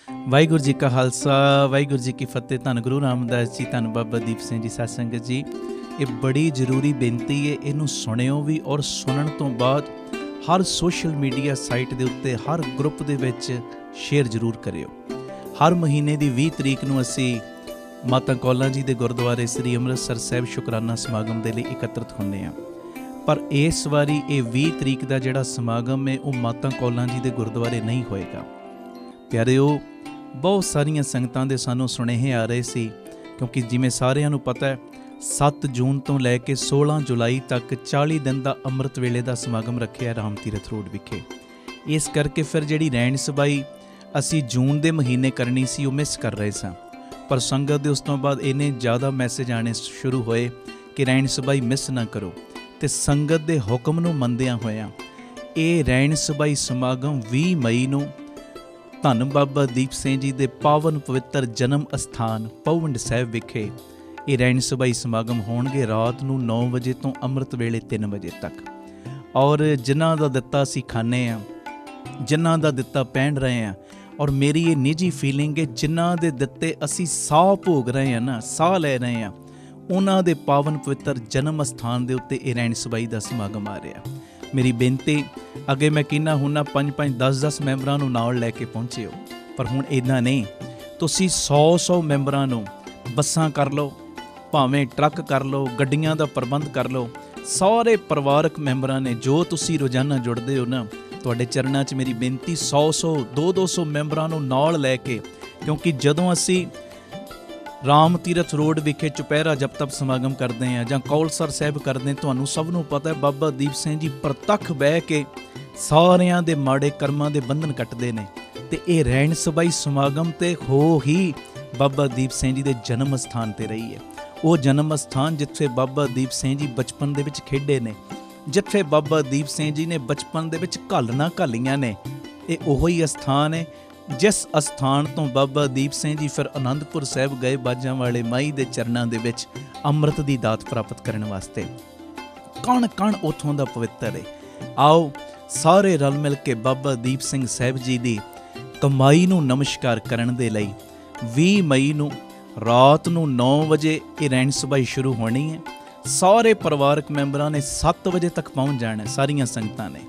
ਵਾਹਿਗੁਰੂ ਜੀ ਕਾ ਖਾਲਸਾ, ਵਾਹਿਗੁਰੂ ਜੀ ਕੀ ਫਤਿਹ। ਧੰਨ ਗੁਰੂ ਰਾਮਦਾਸ ਜੀ, ਧੰਨ ਬਾਬਾ ਦੀਪ ਸਿੰਘ ਜੀ। ਸਾਧ ਸੰਗਤ ਜੀ, ਇਹ ਬੜੀ ਜ਼ਰੂਰੀ ਬੇਨਤੀ ਹੈ, ਇਹਨੂੰ ਸੁਣਿਓ ਵੀ ਔਰ ਸੁਣਨ ਤੋਂ ਬਾਅਦ ਹਰ ਸੋਸ਼ਲ ਮੀਡੀਆ ਸਾਈਟ ਦੇ ਉੱਤੇ, ਹਰ ਗਰੁੱਪ ਦੇ ਵਿੱਚ ਸ਼ੇਅਰ ਜ਼ਰੂਰ ਕਰਿਓ। ਹਰ ਮਹੀਨੇ ਦੀ 20 ਤਰੀਕ ਨੂੰ ਅਸੀਂ ਮਾਤਾ ਕੌਲਾਂ ਜੀ ਦੇ ਗੁਰਦੁਆਰੇ ਸ੍ਰੀ ਅੰਮ੍ਰਿਤਸਰ ਸਾਹਿਬ ਸ਼ੁਕਰਾਨਾ ਸਮਾਗਮ ਦੇ ਲਈ ਇਕੱਤਰਿਤ ਹੁੰਦੇ ਹਾਂ। ਪਰ ਇਸ ਵਾਰੀ ਇਹ 20 ਤਰੀਕ ਦਾ ਜਿਹੜਾ ਸਮਾਗਮ ਹੈ ਉਹ ਮਾਤਾ ਕੌਲਾਂ ਜੀ ਦੇ ਗੁਰਦੁਆਰੇ ਨਹੀਂ ਹੋਏਗਾ। ਪਿਆਰਿਓ, ਬਹੁਤ ਸਾਰੀਆਂ ਸੰਗਤਾਂ ਦੇ ਸਾਨੂੰ ਸੁਨੇਹੇ ਆ ਰਹੇ ਸੀ, ਕਿਉਂਕਿ ਜਿਵੇਂ ਸਾਰਿਆਂ ਨੂੰ ਪਤਾ ਹੈ 7 ਜੂਨ ਤੋਂ ਲੈ ਕੇ 16 ਜੁਲਾਈ ਤੱਕ 40 ਦਿਨ ਦਾ ਅੰਮ੍ਰਿਤ ਵੇਲੇ ਦਾ ਸਮਾਗਮ ਰੱਖਿਆ ਰਾਮ ਤੀਰਥ ਰੋਡ ਵਿਖੇ। ਇਸ ਕਰਕੇ ਫਿਰ ਜਿਹੜੀ ਰਹਿਣ ਸਬਾਈ ਅਸੀਂ ਜੂਨ ਦੇ ਮਹੀਨੇ ਕਰਨੀ ਸੀ ਉਹ ਮਿਸ ਕਰ ਰਹੇ ਸਾਂ। ਪਰ ਸੰਗਤ ਦੇ ਉਸ ਤੋਂ ਬਾਅਦ ਇੰਨੇ ਜ਼ਿਆਦਾ ਮੈਸੇਜ ਆਉਣੇ ਸ਼ੁਰੂ ਹੋਏ ਕਿ ਰਹਿਣ ਸਬਾਈ ਮਿਸ ਨਾ ਕਰੋ, ਅਤੇ ਸੰਗਤ ਦੇ ਹੁਕਮ ਨੂੰ ਮੰਨਦਿਆਂ ਹੋਇਆਂ ਇਹ ਰਹਿਣ ਸਬਾਈ ਸਮਾਗਮ 20 ਮਈ ਨੂੰ ਧੰਨ ਬਾਬਾ ਦੀਪ ਸਿੰਘ ਜੀ ਦੇ ਪਾਵਨ ਪਵਿੱਤਰ ਜਨਮ ਅਸਥਾਨ ਪਹੁੰਡ ਸਾਹਿਬ ਵਿਖੇ ਇਹ ਰਹਿਣ ਸਬਾਈ ਸਮਾਗਮ ਹੋਣਗੇ ਰਾਤ ਨੂੰ 9 ਵਜੇ ਤੋਂ ਅੰਮ੍ਰਿਤ ਵੇਲੇ 3 ਵਜੇ ਤੱਕ। ਔਰ ਜਿਨ੍ਹਾਂ ਦਾ ਦਿੱਤਾ ਅਸੀਂ ਖਾਂਦੇ ਹਾਂ, ਜਿਨ੍ਹਾਂ ਦਾ ਦਿੱਤਾ ਪਹਿਨ ਰਹੇ ਹਾਂ, ਔਰ ਮੇਰੀ ਇਹ ਨਿੱਜੀ ਫੀਲਿੰਗ ਹੈ ਜਿਨ੍ਹਾਂ ਦੇ ਦਿੱਤੇ ਅਸੀਂ ਸਾਹ ਭੋਗ ਰਹੇ ਹਾਂ ਨਾ, ਸਾਹ ਲੈ ਰਹੇ ਹਾਂ, ਉਹਨਾਂ ਦੇ ਪਾਵਨ ਪਵਿੱਤਰ ਜਨਮ ਅਸਥਾਨ ਦੇ ਉੱਤੇ ਇਹ ਰਹਿਣ ਸਬਾਈ ਦਾ ਸਮਾਗਮ ਆ ਰਿਹਾ। ਮੇਰੀ ਬੇਨਤੀ, ਅੱਗੇ ਮੈਂ ਕਹਿੰਦਾ ਹੁੰਦਾ 5-5, 10-10 ਮੈਂਬਰਾਂ ਨੂੰ ਨਾਲ ਲੈ ਕੇ ਪਹੁੰਚਿਓ, ਪਰ ਹੁਣ ਇੱਦਾਂ ਨਹੀਂ। ਤੁਸੀਂ 100-100 ਮੈਂਬਰਾਂ ਨੂੰ ਬੱਸਾਂ ਕਰ ਲਓ, ਭਾਵੇਂ ਟਰੱਕ ਕਰ ਲਓ, ਗੱਡੀਆਂ ਦਾ ਪ੍ਰਬੰਧ ਕਰ ਲਓ। ਸਾਰੇ ਪਰਿਵਾਰਕ ਮੈਂਬਰਾਂ ਨੇ ਜੋ ਤੁਸੀਂ ਰੋਜ਼ਾਨਾ ਜੁੜਦੇ ਹੋ ਨਾ, ਤੁਹਾਡੇ ਚਰਨਾਂ 'ਚ ਮੇਰੀ ਬੇਨਤੀ 100-100, 200-200 ਮੈਂਬਰਾਂ ਨੂੰ ਨਾਲ ਲੈ ਕੇ, ਕਿਉਂਕਿ ਜਦੋਂ ਅਸੀਂ ਰਾਮ ਤੀਰਥ ਰੋਡ ਵਿਖੇ ਚੁਪਹਿਰਾ ਜਪ ਤਪ ਸਮਾਗਮ ਕਰਦੇ ਹਾਂ ਜਾਂ ਕੌਲਸਰ ਸਾਹਿਬ ਕਰਦੇ ਹਾਂ, ਤੁਹਾਨੂੰ ਸਭ ਨੂੰ ਪਤਾ ਹੈ ਬਾਬਾ ਦੀਪ ਸਿੰਘ ਜੀ ਪ੍ਰਤੱਖ ਬਹਿ ਕੇ ਸਾਰਿਆਂ ਦੇ ਮਾੜੇ ਕਰਮਾਂ ਦੇ ਬੰਧਨ ਕੱਟਦੇ ਨੇ। ਅਤੇ ਇਹ ਰਹਿਣ ਸਬਾਈ ਸਮਾਗਮ ਤੇ ਹੋ ਹੀ ਬਾਬਾ ਦੀਪ ਸਿੰਘ ਜੀ ਦੇ ਜਨਮ ਅਸਥਾਨ 'ਤੇ ਰਹੀ ਹੈ। ਉਹ ਜਨਮ ਅਸਥਾਨ ਜਿੱਥੇ ਬਾਬਾ ਦੀਪ ਸਿੰਘ ਜੀ ਬਚਪਨ ਦੇ ਵਿੱਚ ਖੇਡੇ ਨੇ, ਜਿੱਥੇ ਬਾਬਾ ਦੀਪ ਸਿੰਘ ਜੀ ਨੇ ਬਚਪਨ ਦੇ ਵਿੱਚ ਘਾਲਣਾ ਘਾਲੀਆਂ ਨੇ, ਇਹ ਉਹੋ ਹੀ ਅਸਥਾਨ ਹੈ ਜਿਸ ਅਸਥਾਨ ਤੋਂ ਬਾਬਾ ਦੀਪ ਸਿੰਘ ਜੀ ਫਿਰ ਅਨੰਦਪੁਰ ਸਾਹਿਬ ਗਏ ਬਾਜਾਂ ਵਾਲੇ ਮਾਈ ਦੇ ਚਰਨਾਂ ਦੇ ਵਿੱਚ ਅੰਮ੍ਰਿਤ ਦੀ ਦਾਤ ਪ੍ਰਾਪਤ ਕਰਨ ਵਾਸਤੇ। ਕਣ ਕਣ ਉੱਥੋਂ ਦਾ ਪਵਿੱਤਰ ਹੈ। ਆਓ ਸਾਰੇ ਰਲ ਮਿਲ ਕੇ ਬਾਬਾ ਦੀਪ ਸਿੰਘ ਸਾਹਿਬ ਜੀ ਦੀ ਕਮਾਈ ਨੂੰ ਨਮਸਕਾਰ ਕਰਨ ਦੇ ਲਈ 20 ਮਈ ਨੂੰ ਰਾਤ ਨੂੰ 9 ਵਜੇ ਇਹ ਰਹਿਣ ਸਬਾਈ ਸ਼ੁਰੂ ਹੋਣੀ ਹੈ। ਸਾਰੇ ਪਰਿਵਾਰਕ ਮੈਂਬਰਾਂ ਨੇ 7 ਵਜੇ ਤੱਕ ਪਹੁੰਚ ਜਾਣਾ, ਸਾਰੀਆਂ ਸੰਗਤਾਂ ਨੇ।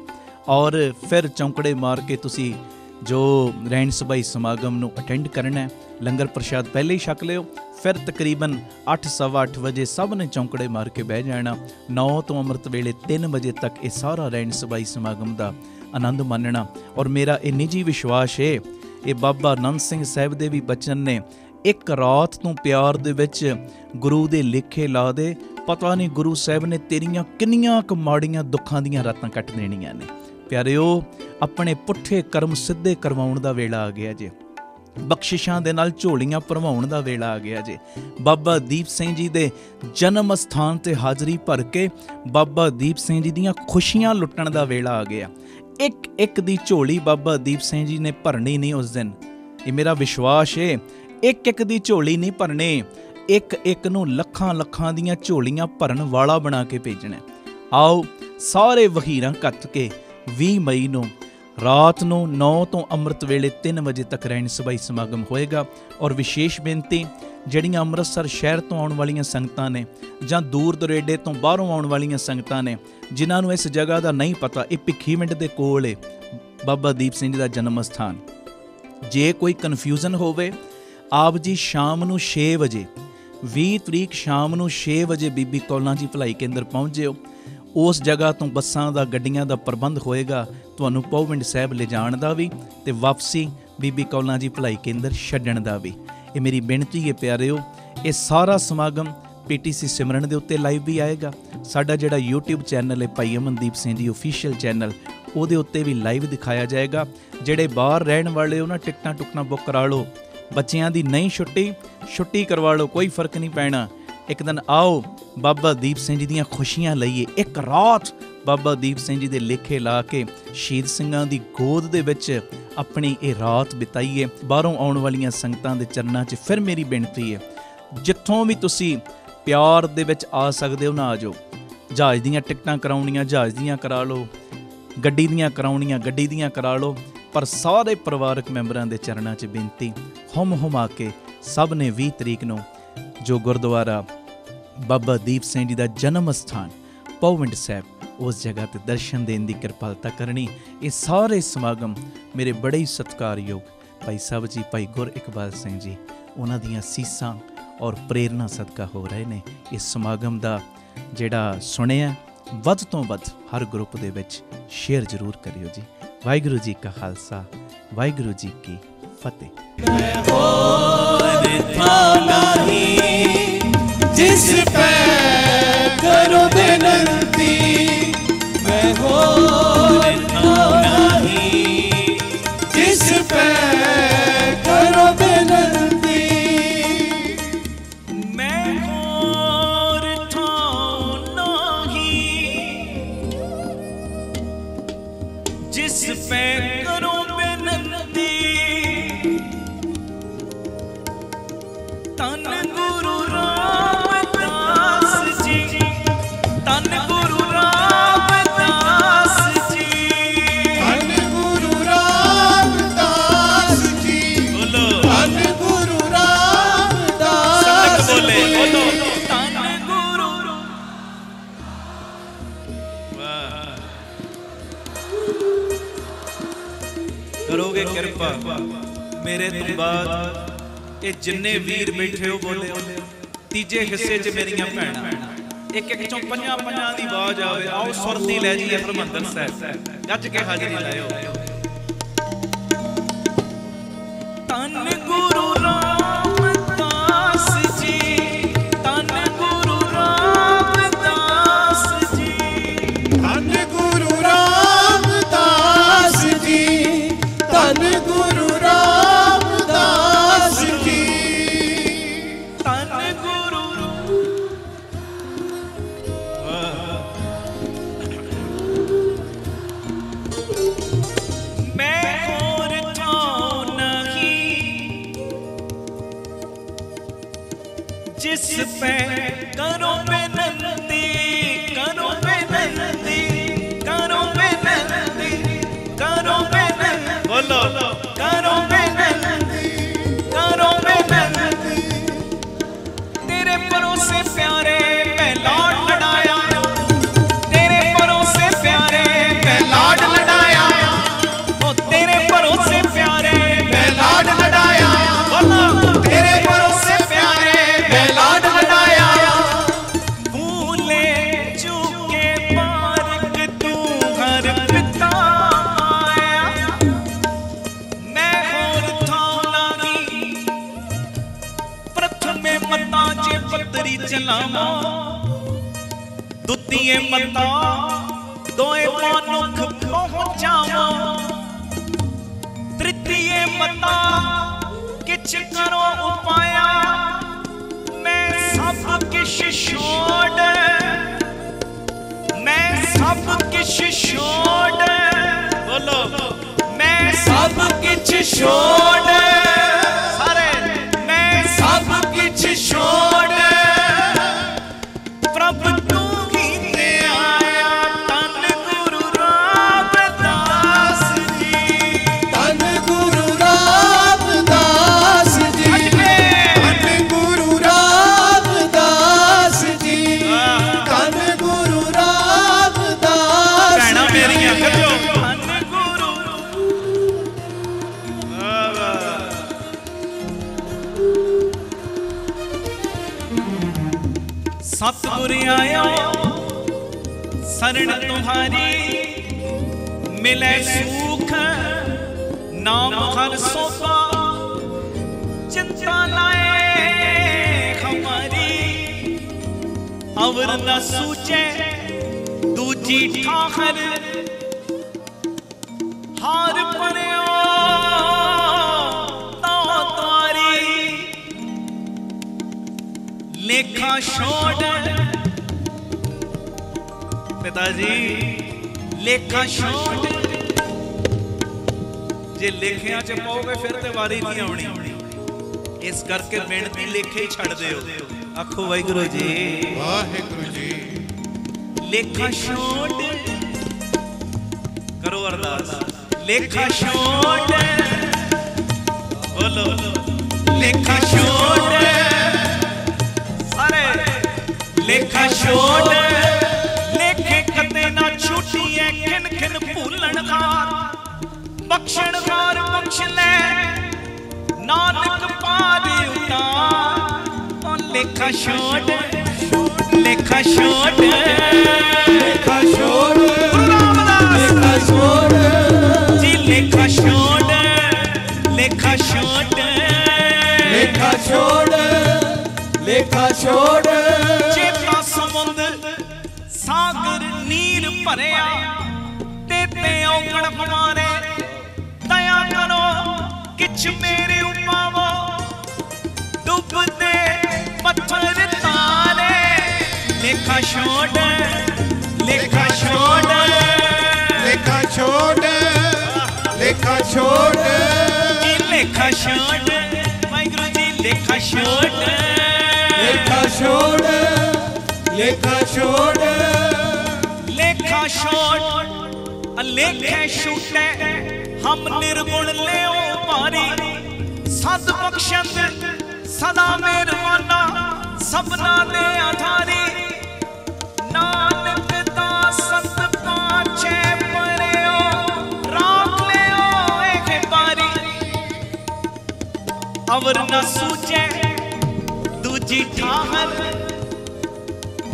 ਔਰ ਫਿਰ ਚੌਂਕੜੇ ਮਾਰ ਕੇ ਤੁਸੀਂ ਜੋ ਰਹਿਣ ਸਬਾਈ ਸਮਾਗਮ ਨੂੰ ਅਟੈਂਡ ਕਰਨਾ ਹੈ, ਲੰਗਰ ਪ੍ਰਸ਼ਾਦ ਪਹਿਲੇ ਹੀ ਛਕ ਲਿਓ। ਫਿਰ ਤਕਰੀਬਨ 8-8:15 ਵਜੇ ਸਭ ਨੇ ਚੌਂਕੜੇ ਮਾਰ ਕੇ ਬਹਿ ਜਾਣਾ। 9 ਤੋਂ ਅੰਮ੍ਰਿਤ ਵੇਲੇ 3 ਵਜੇ ਤੱਕ ਇਹ ਸਾਰਾ ਰਹਿਣ ਸਬਾਈ ਸਮਾਗਮ ਦਾ ਆਨੰਦ ਮਾਣਨਾ। ਔਰ ਮੇਰਾ ਇਹ ਨਿੱਜੀ ਵਿਸ਼ਵਾਸ ਹੈ, ਇਹ ਬਾਬਾ ਆਨੰਦ ਸਿੰਘ ਸਾਹਿਬ ਦੇ ਵੀ ਬਚਨ ਨੇ, ਇੱਕ ਰਾਤ ਤੋਂ ਪਿਆਰ ਦੇ ਵਿੱਚ ਗੁਰੂ ਦੇ ਲੇਖੇ ਲਾ ਦੇ, ਪਤਾ ਨਹੀਂ ਗੁਰੂ ਸਾਹਿਬ ਨੇ ਤੇਰੀਆਂ ਕਿੰਨੀਆਂ ਕੁ ਮਾੜੀਆਂ ਦੁੱਖਾਂ ਦੀਆਂ ਰਾਤਾਂ ਕੱਟ ਦੇਣੀਆਂ ਨੇ। ਪਿਆਰਿਓ, ਆਪਣੇ ਪੁੱਠੇ ਕਰਮ ਸਿੱਧੇ ਕਰਵਾਉਣ ਦਾ ਵੇਲਾ ਆ ਗਿਆ ਜੇ, ਬਖਸ਼ਿਸ਼ਾਂ ਦੇ ਨਾਲ ਝੋਲੀਆਂ ਭਰਵਾਉਣ ਦਾ ਵੇਲਾ ਆ ਗਿਆ ਜੇ। ਬਾਬਾ ਦੀਪ ਸਿੰਘ ਜੀ ਦੇ ਜਨਮ ਅਸਥਾਨ 'ਤੇ ਹਾਜ਼ਰੀ ਭਰ ਕੇ ਬਾਬਾ ਦੀਪ ਸਿੰਘ ਜੀ ਦੀਆਂ ਖੁਸ਼ੀਆਂ ਲੁੱਟਣ ਦਾ ਵੇਲਾ ਆ ਗਿਆ। ਇੱਕ ਇੱਕ ਦੀ ਝੋਲੀ ਬਾਬਾ ਦੀਪ ਸਿੰਘ ਜੀ ਨੇ ਭਰਨੀ ਨਹੀਂ ਉਸ ਦਿਨ, ਇਹ ਮੇਰਾ ਵਿਸ਼ਵਾਸ ਹੈ। ਇੱਕ ਇੱਕ ਦੀ ਝੋਲੀ ਨਹੀਂ ਭਰਨੀ, ਇੱਕ ਇੱਕ ਨੂੰ ਲੱਖਾਂ ਲੱਖਾਂ ਦੀਆਂ ਝੋਲੀਆਂ ਭਰਨ ਵਾਲਾ ਬਣਾ ਕੇ ਭੇਜਣਾ। ਆਓ ਸਾਰੇ ਵਹੀਰਾਂ ਕੱਤ ਕੇ 20 ਮਈ ਨੂੰ ਰਾਤ ਨੂੰ 9 ਤੋਂ ਅੰਮ੍ਰਿਤ ਵੇਲੇ 3 ਵਜੇ ਤੱਕ ਰਹਿਣ ਸਬਾਈ ਸਮਾਗਮ ਹੋਏਗਾ। ਔਰ ਵਿਸ਼ੇਸ਼ ਬੇਨਤੀ, ਜਿਹੜੀਆਂ ਅੰਮ੍ਰਿਤਸਰ ਸ਼ਹਿਰ ਤੋਂ ਆਉਣ ਵਾਲੀਆਂ ਸੰਗਤਾਂ ਨੇ ਜਾਂ ਦੂਰ ਦੁਰੇਡੇ ਤੋਂ ਬਾਹਰੋਂ ਆਉਣ ਵਾਲੀਆਂ ਸੰਗਤਾਂ ਨੇ, ਜਿਨ੍ਹਾਂ ਨੂੰ ਇਸ ਜਗ੍ਹਾ ਦਾ ਨਹੀਂ ਪਤਾ, ਇਹ ਭਿੱਖੀਵਿੰਡ ਦੇ ਕੋਲ ਹੈ ਬਾਬਾ ਦੀਪ ਸਿੰਘ ਜੀ ਦਾ ਜਨਮ ਅਸਥਾਨ। ਜੇ ਕੋਈ ਕਨਫਿਊਜ਼ਨ ਹੋਵੇ, ਆਪ ਜੀ ਸ਼ਾਮ ਨੂੰ 6 ਵਜੇ 20 ਤਰੀਕ ਸ਼ਾਮ ਨੂੰ 6 ਵਜੇ ਬੀਬੀ ਕੌਲਾਂ ਜੀ ਭਲਾਈ ਕੇਂਦਰ ਪਹੁੰਚ ਜਿਓ। ਉਸ ਜਗ੍ਹਾ ਤੋਂ ਬੱਸਾਂ ਦਾ, ਗੱਡੀਆਂ ਦਾ ਪ੍ਰਬੰਧ ਹੋਏਗਾ ਤੁਹਾਨੂੰ ਪਹੁੰਡ ਸਾਹਿਬ ਲਿਜਾਣ ਦਾ ਵੀ ਅਤੇ ਵਾਪਸੀ ਬੀਬੀ ਕੌਲਾਂ ਜੀ ਭਲਾਈ ਕੇਂਦਰ ਛੱਡਣ ਦਾ ਵੀ। ਇਹ ਮੇਰੀ ਬੇਨਤੀ ਹੈ ਪਿਆਰਿਓ। ਇਹ ਸਾਰਾ ਸਮਾਗਮ PTC ਸਿਮਰਨ ਦੇ ਉੱਤੇ ਲਾਈਵ ਵੀ ਆਏਗਾ। ਸਾਡਾ ਜਿਹੜਾ YouTube ਚੈਨਲ ਹੈ ਭਾਈ ਅਮਨਦੀਪ ਸਿੰਘ ਜੀ ਓਫੀਸ਼ੀਅਲ ਚੈਨਲ, ਉਹਦੇ ਉੱਤੇ ਵੀ ਲਾਈਵ ਦਿਖਾਇਆ ਜਾਏਗਾ। ਜਿਹੜੇ ਬਾਹਰ ਰਹਿਣ ਵਾਲੇ ਉਹਨਾਂ ਟਿਕਟਾਂ ਟੁਕਟਾਂ ਬੁੱਕ ਕਰਾ ਲਓ। ਬੱਚਿਆਂ ਦੀ ਨਹੀਂ ਛੁੱਟੀ ਕਰਵਾ ਲਓ, ਕੋਈ ਫਰਕ ਨਹੀਂ ਪੈਣਾ। ਇੱਕ ਦਿਨ ਆਓ ਬਾਬਾ ਦੀਪ ਸਿੰਘ ਜੀ ਦੀਆਂ ਖੁਸ਼ੀਆਂ ਲਈਏ। ਇੱਕ ਰਾਤ ਬਾਬਾ ਦੀਪ ਸਿੰਘ ਜੀ ਦੇ ਲੇਖੇ ਲਾ ਕੇ ਸ਼ਹੀਦ ਸਿੰਘਾਂ ਦੀ ਗੋਦ ਦੇ ਵਿੱਚ ਆਪਣੀ ਇਹ ਰਾਤ ਬਿਤਾਈਏ। ਬਾਹਰੋਂ ਆਉਣ ਵਾਲੀਆਂ ਸੰਗਤਾਂ ਦੇ ਚਰਨਾਂ 'ਚ ਫਿਰ ਮੇਰੀ ਬੇਨਤੀ ਹੈ, ਜਿੱਥੋਂ ਵੀ ਤੁਸੀਂ ਪਿਆਰ ਦੇ ਵਿੱਚ ਆ ਸਕਦੇ ਹੋ ਨਾ ਆ ਜਾਓ। ਜਹਾਜ਼ ਦੀਆਂ ਟਿਕਟਾਂ ਕਰਾਉਣੀਆਂ ਜਹਾਜ਼ ਦੀਆਂ ਕਰਾ ਲਓ, ਗੱਡੀ ਦੀਆਂ ਕਰਾਉਣੀਆਂ ਗੱਡੀ ਦੀਆਂ ਕਰਾ ਲਓ। पर सारे परिवारक मैंबरां दे चरणों 'च बेनती हुम हुमा के सब ने 20 तरीक नूं जो गुरुद्वारा बाबा दीप सिंह जी का जन्म स्थान पौविंड साहब उस जगह ते दर्शन देने की कृपालता करनी। ये सारे समागम मेरे बड़े ही सत्कारयोग भाई साहब जी भाई गुर इकबाल सिंह जी उन्हां दियां सीसां और प्रेरणा सदका हो रहे ने। इस समागम का जिहड़ा सुनिया वध तो वध हर ग्रुप दे विच शेयर जरूर करियो जी। वाहिगुरू जी का खालसा वाहिगुरू जी की फतेह। मैं और था नहीं जिस पे करो बेनती, मैं और था नहीं जिस पे करो बेनती, मैं और था नहीं जिस पे करो बेनती, तन गुरु रामदास जी, तन गुरु रामदास जी, धन गुरु रामदास जी, बोलो धन गुरु रामदास बोले जी, बोलो तन गुरु। वाह, करोगे कृपा मेरे तो बाद ये जिन्ने वीर बैठे हो बोले तीजे हिस्से च मेरिया भैन एक एक चों पंजा पंजा दी आवाज आवे, आओ सुरती लै जी हरमंदर साहब गज के हाजरी लाओ। तन गुरु रामदास जी, तन गुरु रामदास जी, धन गुरु रामदास जी, धन गुरु रामदास जी, तन गुरु। मैं और था नहीं जिस पे करो बेनती, करो बेनती, करो बेनती, करो बेनती, बोलो करो बेनती, करो बेनती, तेरे भरोसे प्यारे मैं लाड लड़ाया, तेरे भरोसे प्यारे मैं लाड लड़ाया, ओ तेरे भरोसे प्यारे मैं लाड लड़ाया, बोलो तेरे भरोसे प्यारे मैं लाड लड़ाया, भूले चूके पारक तू हर पिता आया, मैं और था नहीं प्रथमे मता जे पतरी चलावा, दुतीये मता दोए मानुख पहुंचावा, तृतीये मता किछ करो उपाया, मैं सब किश छोड़, मैं सब किश छोड़, बोलो मैं सब किछ छोड़, सारे मैं सब किछ छोड़, प्रभु तू ही ते आया, तन गुरु रामदास जी, धन गुरु रामदास जी, धन गुरु रामदास जी, धन गुरु रामदास भैणा जी। मेरियां कहो धन गुरु। वाह वाह, सतगुर आयो शरण तुम्हारी, मिले सुख नाम हर सोपा, चिंता लाए हमारी, अवर न सूचे दूजी ठाहर, हार पड़ो तो तारी, लेखा छोड़ पिताजी, लेखा छोड़, जे लेखिया च पाओगे फिर ते वारी नहीं आनी, इस करके बेनती लेखे ही छड़ दियो। आखो वाहिगुरू जी, वाहिगुरू जी, लेखा छोड़ करो अरदास, लेखा छोड़ बोलो लेखा छोड़ अरे लेखा छोड़ लेखे कते ना छूटी है किन किन भूलन खार बख्शण खार बख्श ले नानक पार उतार लेखा छोड़ लेखा छोड़ लेखा छोड़ लेखा छोड़ जी लेखा छोड़ लेखा छोड़ लेखा छोड़ लेखा छोड़ चेता समुंद सागर नीर भरिया ते औगण हमारे दया करो किछ मेरे उपावो डूबते पत्थर तारे लेखा छोड़ लेखा छोड़ लेखा छोड़ लेखा छोड़ लेखा छोड़ वाहिगुरू जी लेखा छोड़ लेखा छोड़ लेखा छोड़ लेखा छोड़ अलेखे छूटे हम निर्गुण लेओ पारी सद बख्शत सदा मेहरबाना सबना दे आधारी नानक दास संत पाछे पड़ेओ राख लेओ एक बारी अवर न सूझे दूजी ठाहर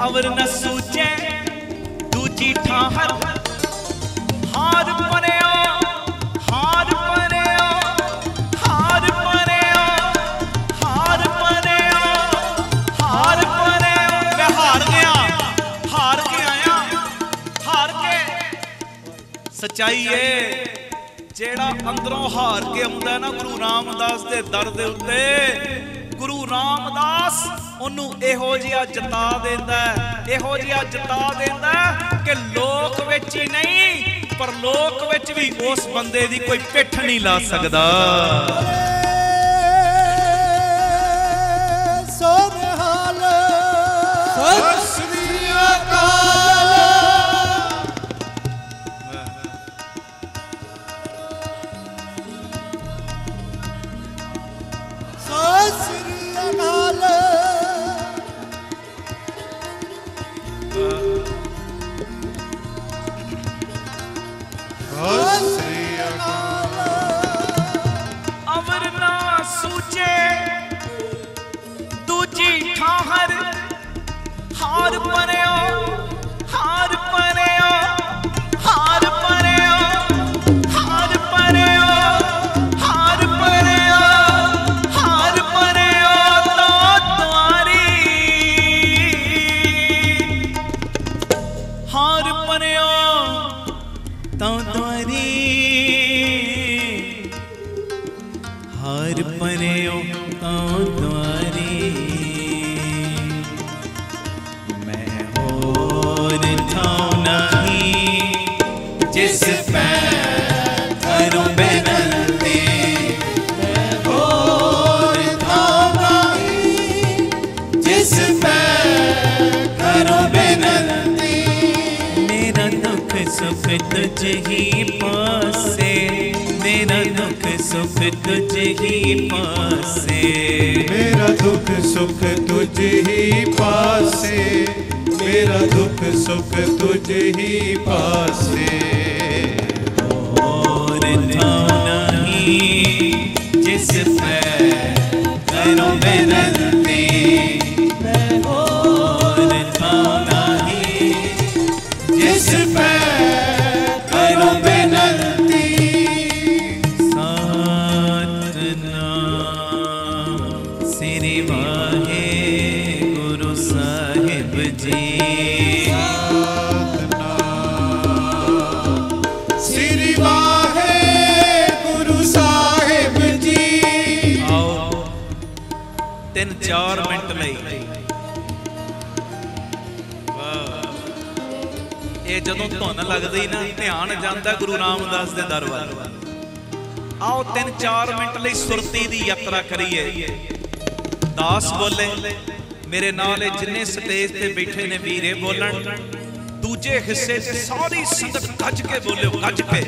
अवर न सूझे दूजी ठाहर हार पड़ेओ हार पड़ेओ हार पड़ेओ हार पड़ेओ हार पड़ेओ मैं हार गया हार के आया हार के सच्चाई है जेड़ा अंदरों हार के आउंदा ना गुरु रामदास दे दर दे उत्ते गुरु रामदास ओनू एहो जिहा जता देंदा एहो जिहा जता देंदा कि लोक विच ही नहीं पर लोक विच भी उस बंदे दी कोई पिठ नहीं ला सकदा सोनहाल सत श्री अकाल सत श्री अकाल सत श्री अकाल अवर ना सूझे दूजी ठाहर हार पड़ेओ हार पड़ेओ हार पड़ेओ हार पड़ेओ हार पड़ेओ हार पड़ेओ तो तुम्हारी हार पड़ेओ तो तुम्हारी हार पड़ेओ तो तुम्हारी मैं और थाऊं नहीं जिस पे करूं बेनती और थामा जिस पे करो बेनती मेरा दुख सुख तुझ ही पासे मेरा दुख सुख तुझ ही पासे मेरा दुख सुख तुझ ही पासे मेरा दुख सुख तुझ ही पासे और थाऊं नहीं जिस पे करूं बेनती और थाऊं नहीं जिस पे करो बेनती श्री वाहे गुरु साहिब जी श्री वाहे गुरु साहिब जी आओ 3-4 मिनट लई ਇਹ ਜਦੋਂ ਧੁਨ ਲੱਗਦੀ ਨਾ ਧਿਆਨ ਜਾਂਦਾ ਗੁਰੂ ਰਾਮਦਾਸ ਦੇ ਦਰ ਵੱਲ आओ 3-4 मिनट ਲਈ ਸੁਰਤੀ ਦੀ ਯਾਤਰਾ ਕਰੀਏ दास बोले मेरे नाल जिन्ने स्टेज ते बैठे ने वीरे बोलन दूजे हिस्से च सारी संगत गज के बोले गज के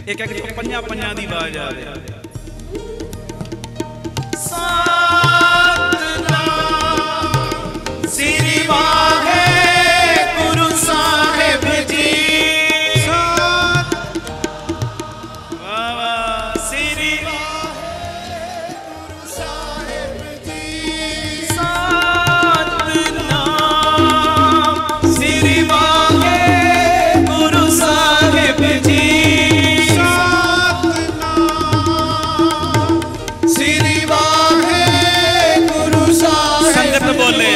एक एक पंजा पंजा दी आवाज आवे। सतनाम श्री वाहेगुरु साहिब जी। श्री वाहेगुरु साहिब जी। सतनाम श्री वाहेगुरु साहिब जी। सतनाम श्री वाहेगुरु साहिब। संगत बोले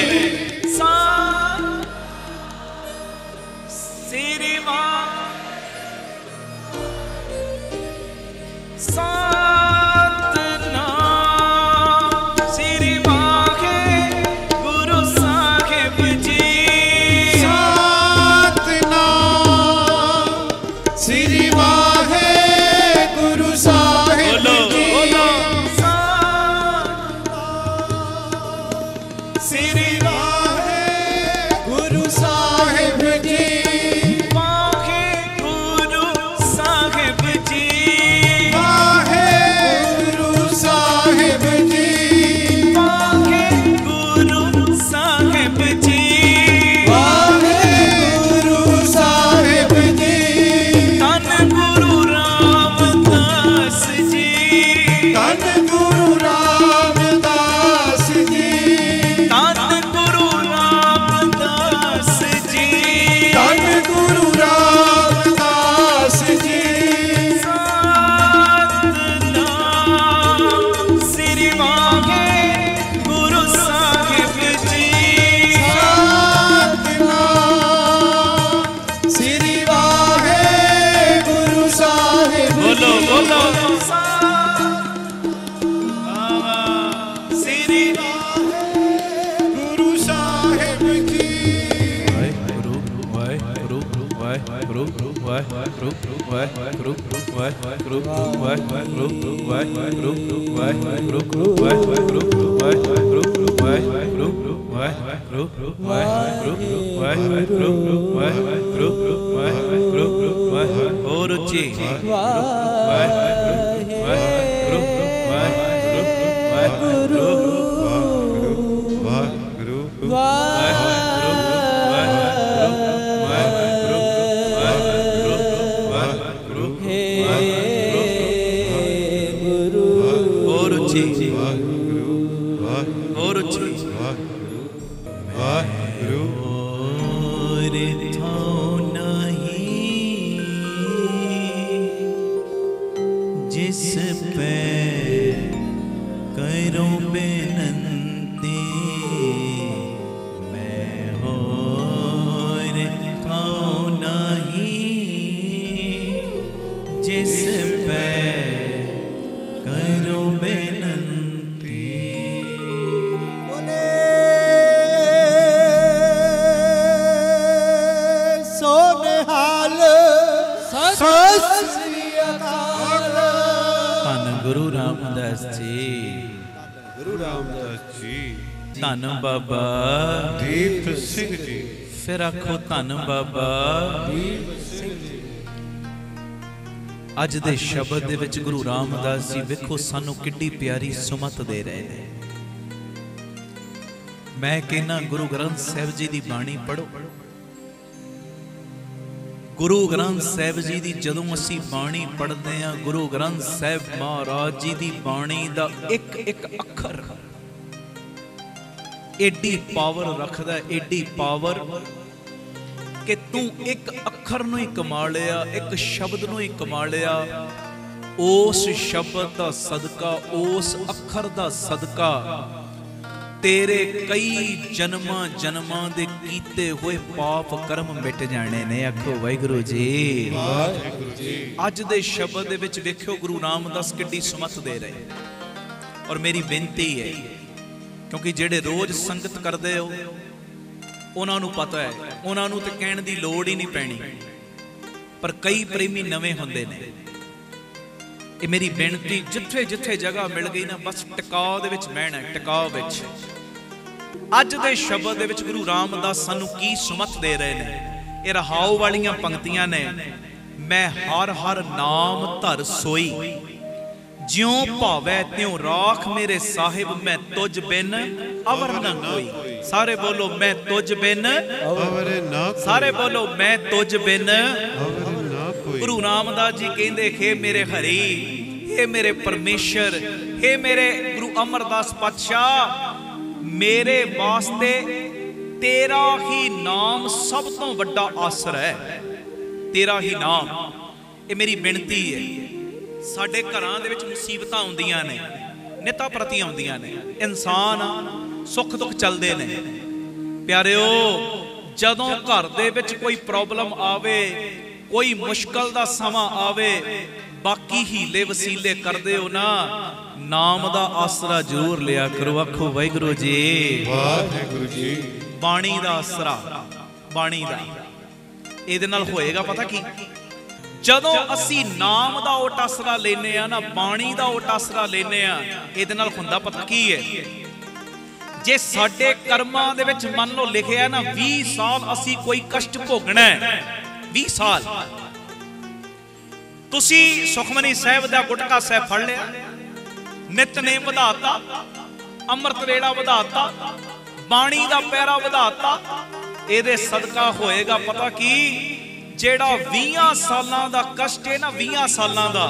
गुरु रामदास जी, गुरु रामदास जी, धन बाबा दीप सिंह जी। फिर आखो धन बाबा दीप सिंह जी। अज दे शब्द दे विच गुरु रामदास जी वेखो सानू किड्डी प्यारी सुमत दे रहे हैं। मैं कहना गुरु ग्रंथ साहिब जी दी बाणी पढ़ो। गुरु ग्रंथ साहिब जी दी जदों असीं बाणी पढ़दे हां, गुरु ग्रंथ साहिब महाराज जी दी बाणी दा एक एक अखर एडी पावर रखदा, एडी पावर कि तू एक अखर नूं ही कमा लिया, एक शब्द नूं ही कमा लिया। उस शब्द दा सदका, उस अखर दा सदका तेरे कई जन्मां जन्मां दे कीते हुए पाप कर्म मिट जाने ने। आखो वाहिगुरू जी। अज दे शब्द दे विच वेखियो गुरु रामदास किड्डी सुमत दे रहे। और मेरी बेनती है, क्योंकि जेड़े रोज संगत करदे हो उन्हां नूं पता है, उन्हां नूं ते कहण दी लोड़ ही नहीं पैनी, पर कई प्रेमी नवे हुंदे ने। ये मेरी बेनती, जिथे जिथे जगह मिल गई ना, बस टिकाव दे विच बहना है, टिकाव विच। अज दे शब्द दे विच गुरु रामदास सानू की सुमत दे रहे ने। ये रहाओ वालियां पंक्तियां ने। मैं हर हर नाम धर सोई, ज्यों भावै त्यों राख मेरे साहिब, मैं तुझ बिन अवर न कोई। सारे बोलो मैं तुझ बिन अवर ना कोई। सारे बोलो मैं तुझ बिन। अवर ना कोई। गुरु रामदास जी कहते हे मेरे हरि, हे मेरे परमेश्वर, हे मेरे गुरु अमरदास पातशाह, मेरे वास्ते तेरा ही नाम सब तो वड्डा आसरा है। तेरा ही नाम, ये मेरी बेनती है। साडे घरां दे विच मुसीबतां आउंदियां ने, निता प्रति आउंदियां ने, इंसान सुख दुख चलदे ने। प्यारिओ, जदों घर दे विच कोई प्रॉब्लम आवे, कोई मुश्किल दा समा आवे, बाकी हीले वसीले करदे हो ना, नाम दा आसरा जरूर लिया करो। आखो वाहिगुरू जी, वाहिगुरू जी। बाणी दा आसरा, बाणी दा ਇਹਦੇ ਨਾਲ ਹੋਏਗਾ ਪਤਾ ਕੀ, ਜਦੋਂ ਅਸੀਂ ਨਾਮ ਦਾ ਓਟ ਆਸਰਾ ਲੈਨੇ ਆ ਨਾ, ਬਾਣੀ ਦਾ ਓਟ ਆਸਰਾ ਲੈਨੇ ਆ, ਇਹਦੇ ਨਾਲ ਹੁੰਦਾ ਪਤਾ ਕੀ ਹੈ, ਜੇ ਸਾਡੇ ਕਰਮਾਂ ਦੇ ਵਿੱਚ ਮੰਨ ਲਓ ਲਿਖਿਆ ਨਾ 20 ਸਾਲ ਅਸੀਂ ਕੋਈ ਕਸ਼ਟ ਭੋਗਣਾ ਹੈ, 20 ਸਾਲ ਤੁਸੀਂ ਸੁਖਮਨੀ ਸਾਹਿਬ ਦਾ ਗੁਟਕਾ ਸਾਹਿਬ ਫੜ ਲਿਆ, ਨਿਤਨੇਮ ਵਧਾਤਾ, ਅੰਮ੍ਰਿਤ ਵੇਲਾ ਵਧਾਤਾ, ਬਾਣੀ ਦਾ ਪੈਰਾ ਵਧਾਤਾ, ਇਹਦੇ ਸਦਕਾ ਹੋਏਗਾ ਪਤਾ ਕੀ, ਜਿਹੜਾ 20 ਸਾਲਾਂ ਦਾ ਕਸ਼ਟ ਹੈ ਨਾ, 20 ਸਾਲਾਂ ਦਾ,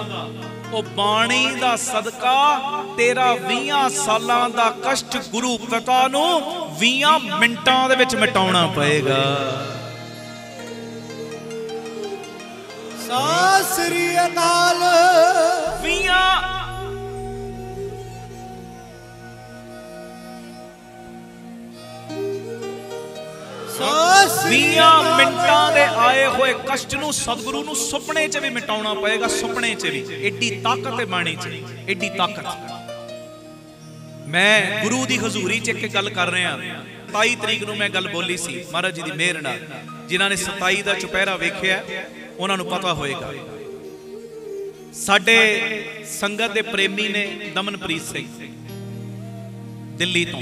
ਉਹ ਬਾਣੀ ਦਾ ਸਦਕਾ ਤੇਰਾ 20 ਸਾਲਾਂ ਦਾ ਕਸ਼ਟ ਗੁਰੂ ਪਿਤਾ ਨੂੰ 20 ਮਿੰਟਾਂ ਦੇ ਵਿੱਚ ਮਿਟਾਉਣਾ ਪਏਗਾ। ਸਤਿ ਸ੍ਰੀ ਅਕਾਲ। 20 ਮਿੰਟਾਂ ਦੇ ਆਏ ਹੋਏ ਕਸ਼ਟ ਨੂੰ ਸਤਿਗੁਰੂ ਨੂੰ ਸੁਪਨੇ 'ਚ ਵੀ ਮਿਟਾਉਣਾ ਪਏਗਾ, ਸੁਪਨੇ 'ਚ ਵੀ। ਐਡੀ ਤਾਕਤ ਹੈ ਬਾਣੀ 'ਚ, ਐਡੀ ਤਾਕਤ। ਮੈਂ ਗੁਰੂ ਦੀ ਹਜ਼ੂਰੀ 'ਚ ਇੱਕ ਗੱਲ ਕਰ ਰਿਹਾ। 27 ਤਰੀਕ ਨੂੰ ਮੈਂ ਗੱਲ ਬੋਲੀ ਸੀ, ਮਹਾਰਾਜ ਜੀ ਦੀ ਮਿਹਰ ਨਾਲ। ਜਿਨ੍ਹਾਂ ਨੇ 27 ਦਾ ਚੁਪਹਿਰਾ ਵੇਖਿਆ ਉਹਨਾਂ ਨੂੰ ਪਤਾ ਹੋਏਗਾ। ਸਾਡੇ ਸੰਗਤ ਦੇ ਪ੍ਰੇਮੀ ਨੇ ਦਮਨਪ੍ਰੀਤ ਸਿੰਘ, ਦਿੱਲੀ ਤੋਂ,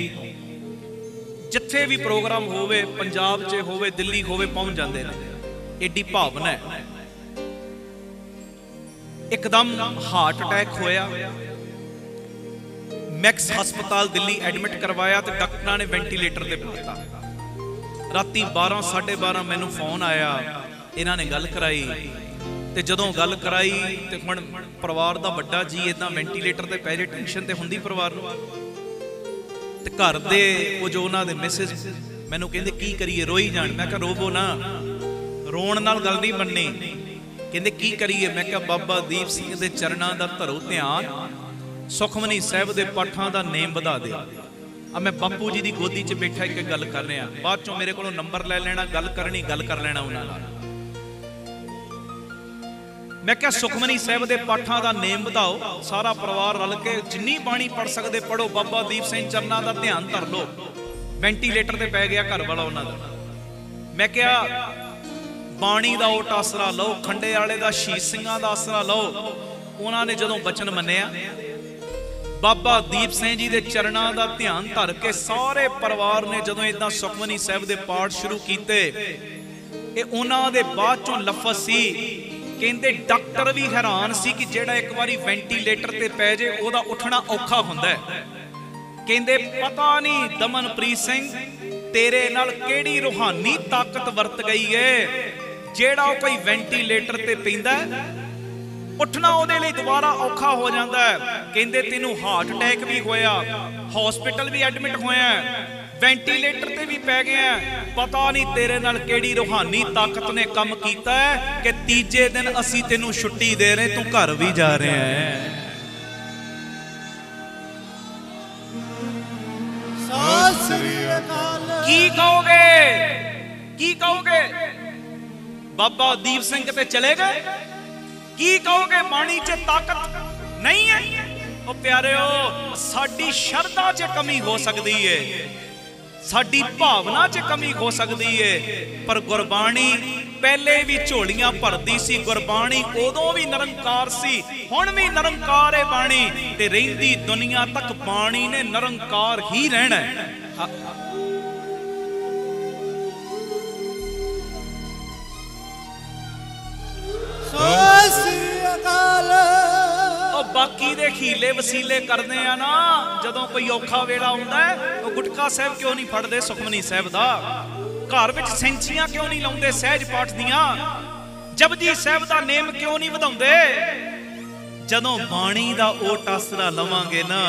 ਜਿੱਥੇ ਵੀ ਪ੍ਰੋਗਰਾਮ ਹੋਵੇ, ਪੰਜਾਬ 'ਚ ਹੋਵੇ, ਦਿੱਲੀ ਹੋਵੇ, ਪਹੁੰਚ ਜਾਂਦੇ ਨੇ। ਐਡੀ ਭਾਵਨਾ ਹੈ। ਇੱਕਦਮ ਹਾਰਟ ਅਟੈਕ ਹੋਇਆ, ਮੈਕਸ ਹਸਪਤਾਲ ਦਿੱਲੀ ਐਡਮਿਟ ਕਰਵਾਇਆ ਤੇ ਡਾਕਟਰਾਂ ਨੇ ਵੈਂਟੀਲੇਟਰ ਤੇ ਪਾਤਾ। ਰਾਤੀ 12 12:30 ਮੈਨੂੰ ਫੋਨ ਆਇਆ, ਇਹਨਾਂ ਨੇ ਗੱਲ ਕਰਾਈ ਤੇ ਜਦੋਂ ਗੱਲ ਕਰਾਈ ਤੇ ਹੁਣ ਪਰਿਵਾਰ ਦਾ ਵੱਡਾ ਜੀ ਇਦਾਂ ਵੈਂਟੀਲੇਟਰ ਤੇ ਪੈ ਜੇ, ਟੈਨਸ਼ਨ ਤੇ ਹੁੰਦੀ ਪਰਿਵਾਰ ਨੂੰ। ਤੇ ਘਰ ਦੇ ਉਹ ਜੋ ਉਹਨਾਂ ਦੇ ਮਿਸਿਸ ਮੈਨੂੰ ਕਹਿੰਦੇ ਕੀ ਕਰੀਏ, ਰੋਈ ਜਾਣ। ਮੈਂ ਕਿਹਾ ਰੋਵੋ ਨਾ, ਰੋਣ ਨਾਲ ਗੱਲ ਨਹੀਂ ਬਣਨੀ। ਕਹਿੰਦੇ ਕੀ ਕਰੀਏ? ਮੈਂ ਕਿਹਾ ਬਾਬਾ ਦੀਪ ਸਿੰਘ ਦੇ ਚਰਨਾਂ ਦਾ ਧਰੋ ਧਿਆਨ, ਸੁਖਮਨੀ ਸਾਹਿਬ ਦੇ ਪਾਠਾਂ ਦਾ ਨੇਮ ਵਧਾ ਦਿਓ। ਆ ਮੈਂ ਬਾਪੂ ਜੀ ਦੀ ਗੋਦੀ 'ਚ ਬੈਠਾ ਇੱਕ ਗੱਲ ਕਰ ਰਿਹਾ, ਬਾਅਦ ਚੋਂ ਮੇਰੇ ਕੋਲੋਂ ਨੰਬਰ ਲੈ ਲੈਣਾ, ਗੱਲ ਕਰਨੀ, ਗੱਲ ਕਰ ਲੈਣਾ ਉਹਨਾਂ ਨਾਲ। ਮੈਂ ਕਿਹਾ ਸੁਖਮਨੀ ਸਾਹਿਬ ਦੇ ਪਾਠਾਂ ਦਾ ਨੇਮ ਵਧਾਓ, ਸਾਰਾ ਪਰਿਵਾਰ ਰਲ ਕੇ ਜਿੰਨੀ ਬਾਣੀ ਪੜ ਸਕਦੇ ਪੜੋ, ਬਾਬਾ ਦੀਪ ਸਿੰਘ ਚਰਨਾਂ ਦਾ ਧਿਆਨ ਧਰ ਲਓ। ਵੈਂਟੀਲੇਟਰ ਤੇ ਪੈ ਗਿਆ ਘਰ ਵਾਲਾ ਉਹਨਾਂ ਦਾ। ਮੈਂ ਕਿਹਾ ਬਾਣੀ ਦਾ ਓਟ ਆਸਰਾ ਲਓ, ਖੰਡੇ ਵਾਲੇ ਦਾ, ਸ਼ੀਸ਼ ਸਿੰਘਾਂ ਦਾ ਆਸਰਾ ਲਓ। ਉਹਨਾਂ ਨੇ ਜਦੋਂ ਬਚਨ ਮੰਨਿਆ, ਬਾਬਾ ਦੀਪ ਸਿੰਘ ਜੀ ਦੇ ਚਰਨਾਂ ਦਾ ਧਿਆਨ ਧਰ ਕੇ ਸਾਰੇ ਪਰਿਵਾਰ ਨੇ ਜਦੋਂ ਇਦਾਂ ਸੁਖਮਨੀ ਸਾਹਿਬ ਦੇ ਪਾਠ ਸ਼ੁਰੂ ਕੀਤੇ, ਇਹ ਉਹਨਾਂ ਦੇ ਬਾਅਦ ਚੋਂ ਲਫ਼ਜ਼ ਸੀ। ਕਹਿੰਦੇ ਡਾਕਟਰ ਵੀ ਹੈਰਾਨ ਸੀ ਕਿ ਜਿਹੜਾ ਇੱਕ ਵਾਰੀ ਵੈਂਟੀਲੇਟਰ ਤੇ ਪੈ ਜੇ ਉਹਦਾ ਉੱਠਣਾ ਔਖਾ ਹੁੰਦਾ ਹੈ। ਕਹਿੰਦੇ ਪਤਾ ਨਹੀਂ ਦਮਨਪ੍ਰੀਤ ਸਿੰਘ ਤੇਰੇ ਨਾਲ ਕਿਹੜੀ ਰੂਹਾਨੀ ਤਾਕਤ ਵਰਤ ਗਈ ਏ, ਜਿਹੜਾ ਕੋਈ ਵੈਂਟੀਲੇਟਰ ਤੇ ਪੈਂਦਾ ਉੱਠਣਾ ਉਹਦੇ ਲਈ ਦੁਬਾਰਾ ਔਖਾ ਹੋ ਜਾਂਦਾ ਹੈ। ਕਹਿੰਦੇ ਤੈਨੂੰ ਹਾਰਟ ਅਟੈਕ ਵੀ ਹੋਇਆ, ਹਸਪੀਟਲ ਵੀ ਐਡਮਿਟ ਹੋਇਆ, ਵੈਂਟੀਲੇਟਰ ਤੇ ਵੀ ਪੈ ਗਿਆ, ਪਤਾ ਨਹੀਂ ਤੇਰੇ ਨਾਲ ਕਿਹੜੀ ਰੂਹਾਨੀ ਤਾਕਤ ਨੇ ਕੰਮ ਕੀਤਾ ਹੈ ਕਿ ਤੀਜੇ ਦਿਨ ਅਸੀਂ ਤੈਨੂੰ ਛੁੱਟੀ ਦੇ ਰਹੇ, ਤੂੰ ਘਰ ਵੀ ਜਾ ਰਿਹਾ ਹੈ। ਸਤਿ ਸ੍ਰੀ ਅਕਾਲ। ਕੀ ਕਹੋਗੇ, ਕੀ ਕਹੋਗੇ? ਬਾਬਾ ਦੀਪ ਸਿੰਘ ਤੇ ਚਲੇ ਗਏ? ਕੀ ਕਹੋਗੇ? ਬਾਣੀ 'ਚ ਤਾਕਤ ਨਹੀਂ ਹੈ? ਉਹ ਪਿਆਰਿਓ, ਸਾਡੀ ਸ਼ਰਧਾ 'ਚ ਕਮੀ ਹੋ ਸਕਦੀ ਏ, ਸਾਡੀ ਭਾਵਨਾ 'ਚ ਕਮੀ ਹੋ ਸਕਦੀ ਏ, ਪਰ ਗੁਰਬਾਣੀ ਪਹਿਲੇ ਵੀ ਝੋਲੀਆਂ ਭਰਦੀ ਸੀ। ਗੁਰਬਾਣੀ ਉਦੋਂ ਵੀ ਨਿਰੰਕਾਰ ਸੀ, ਹੁਣ ਵੀ ਨਿਰੰਕਾਰ ਹੈ ਬਾਣੀ, ਤੇ ਰਹਿੰਦੀ ਦੁਨੀਆ ਤੱਕ ਬਾਣੀ ਨੇ ਨਿਰੰਕਾਰ ਹੀ ਰਹਿਣਾ ਹੈ। ਸਤਿ ਸ੍ਰੀ ਅਕਾਲ। ਉਹ ਬਾਕੀ ਦੇ ਖੀਲੇ ਵਸੀਲੇ ਕਰਦੇ ਆ ਨਾ, ਜਦੋਂ ਕੋਈ ਔਖਾ ਵੇਲਾ ਆਉਂਦਾ ਉਹ ਗੁਟਕਾ ਸਾਹਿਬ ਕਿਉਂ ਨਹੀਂ ਫੜਦੇ ਸੁਖਮਨੀ ਸਾਹਿਬ ਦਾ? ਘਰ ਵਿੱਚ ਸੈਂਚੀਆਂ ਕਿਉਂ ਨਹੀਂ ਲਾਉਂਦੇ ਸਹਿਜ ਪਾਠ ਦੀਆਂ? ਜਪਜੀ ਸਾਹਿਬ ਦਾ ਨੇਮ ਕਿਉਂ ਨਹੀਂ ਵਧਾਉਂਦੇ? ਜਦੋਂ ਬਾਣੀ ਦਾ ਓਟ ਆਸਰਾ ਲਵਾਂਗੇ ਨਾ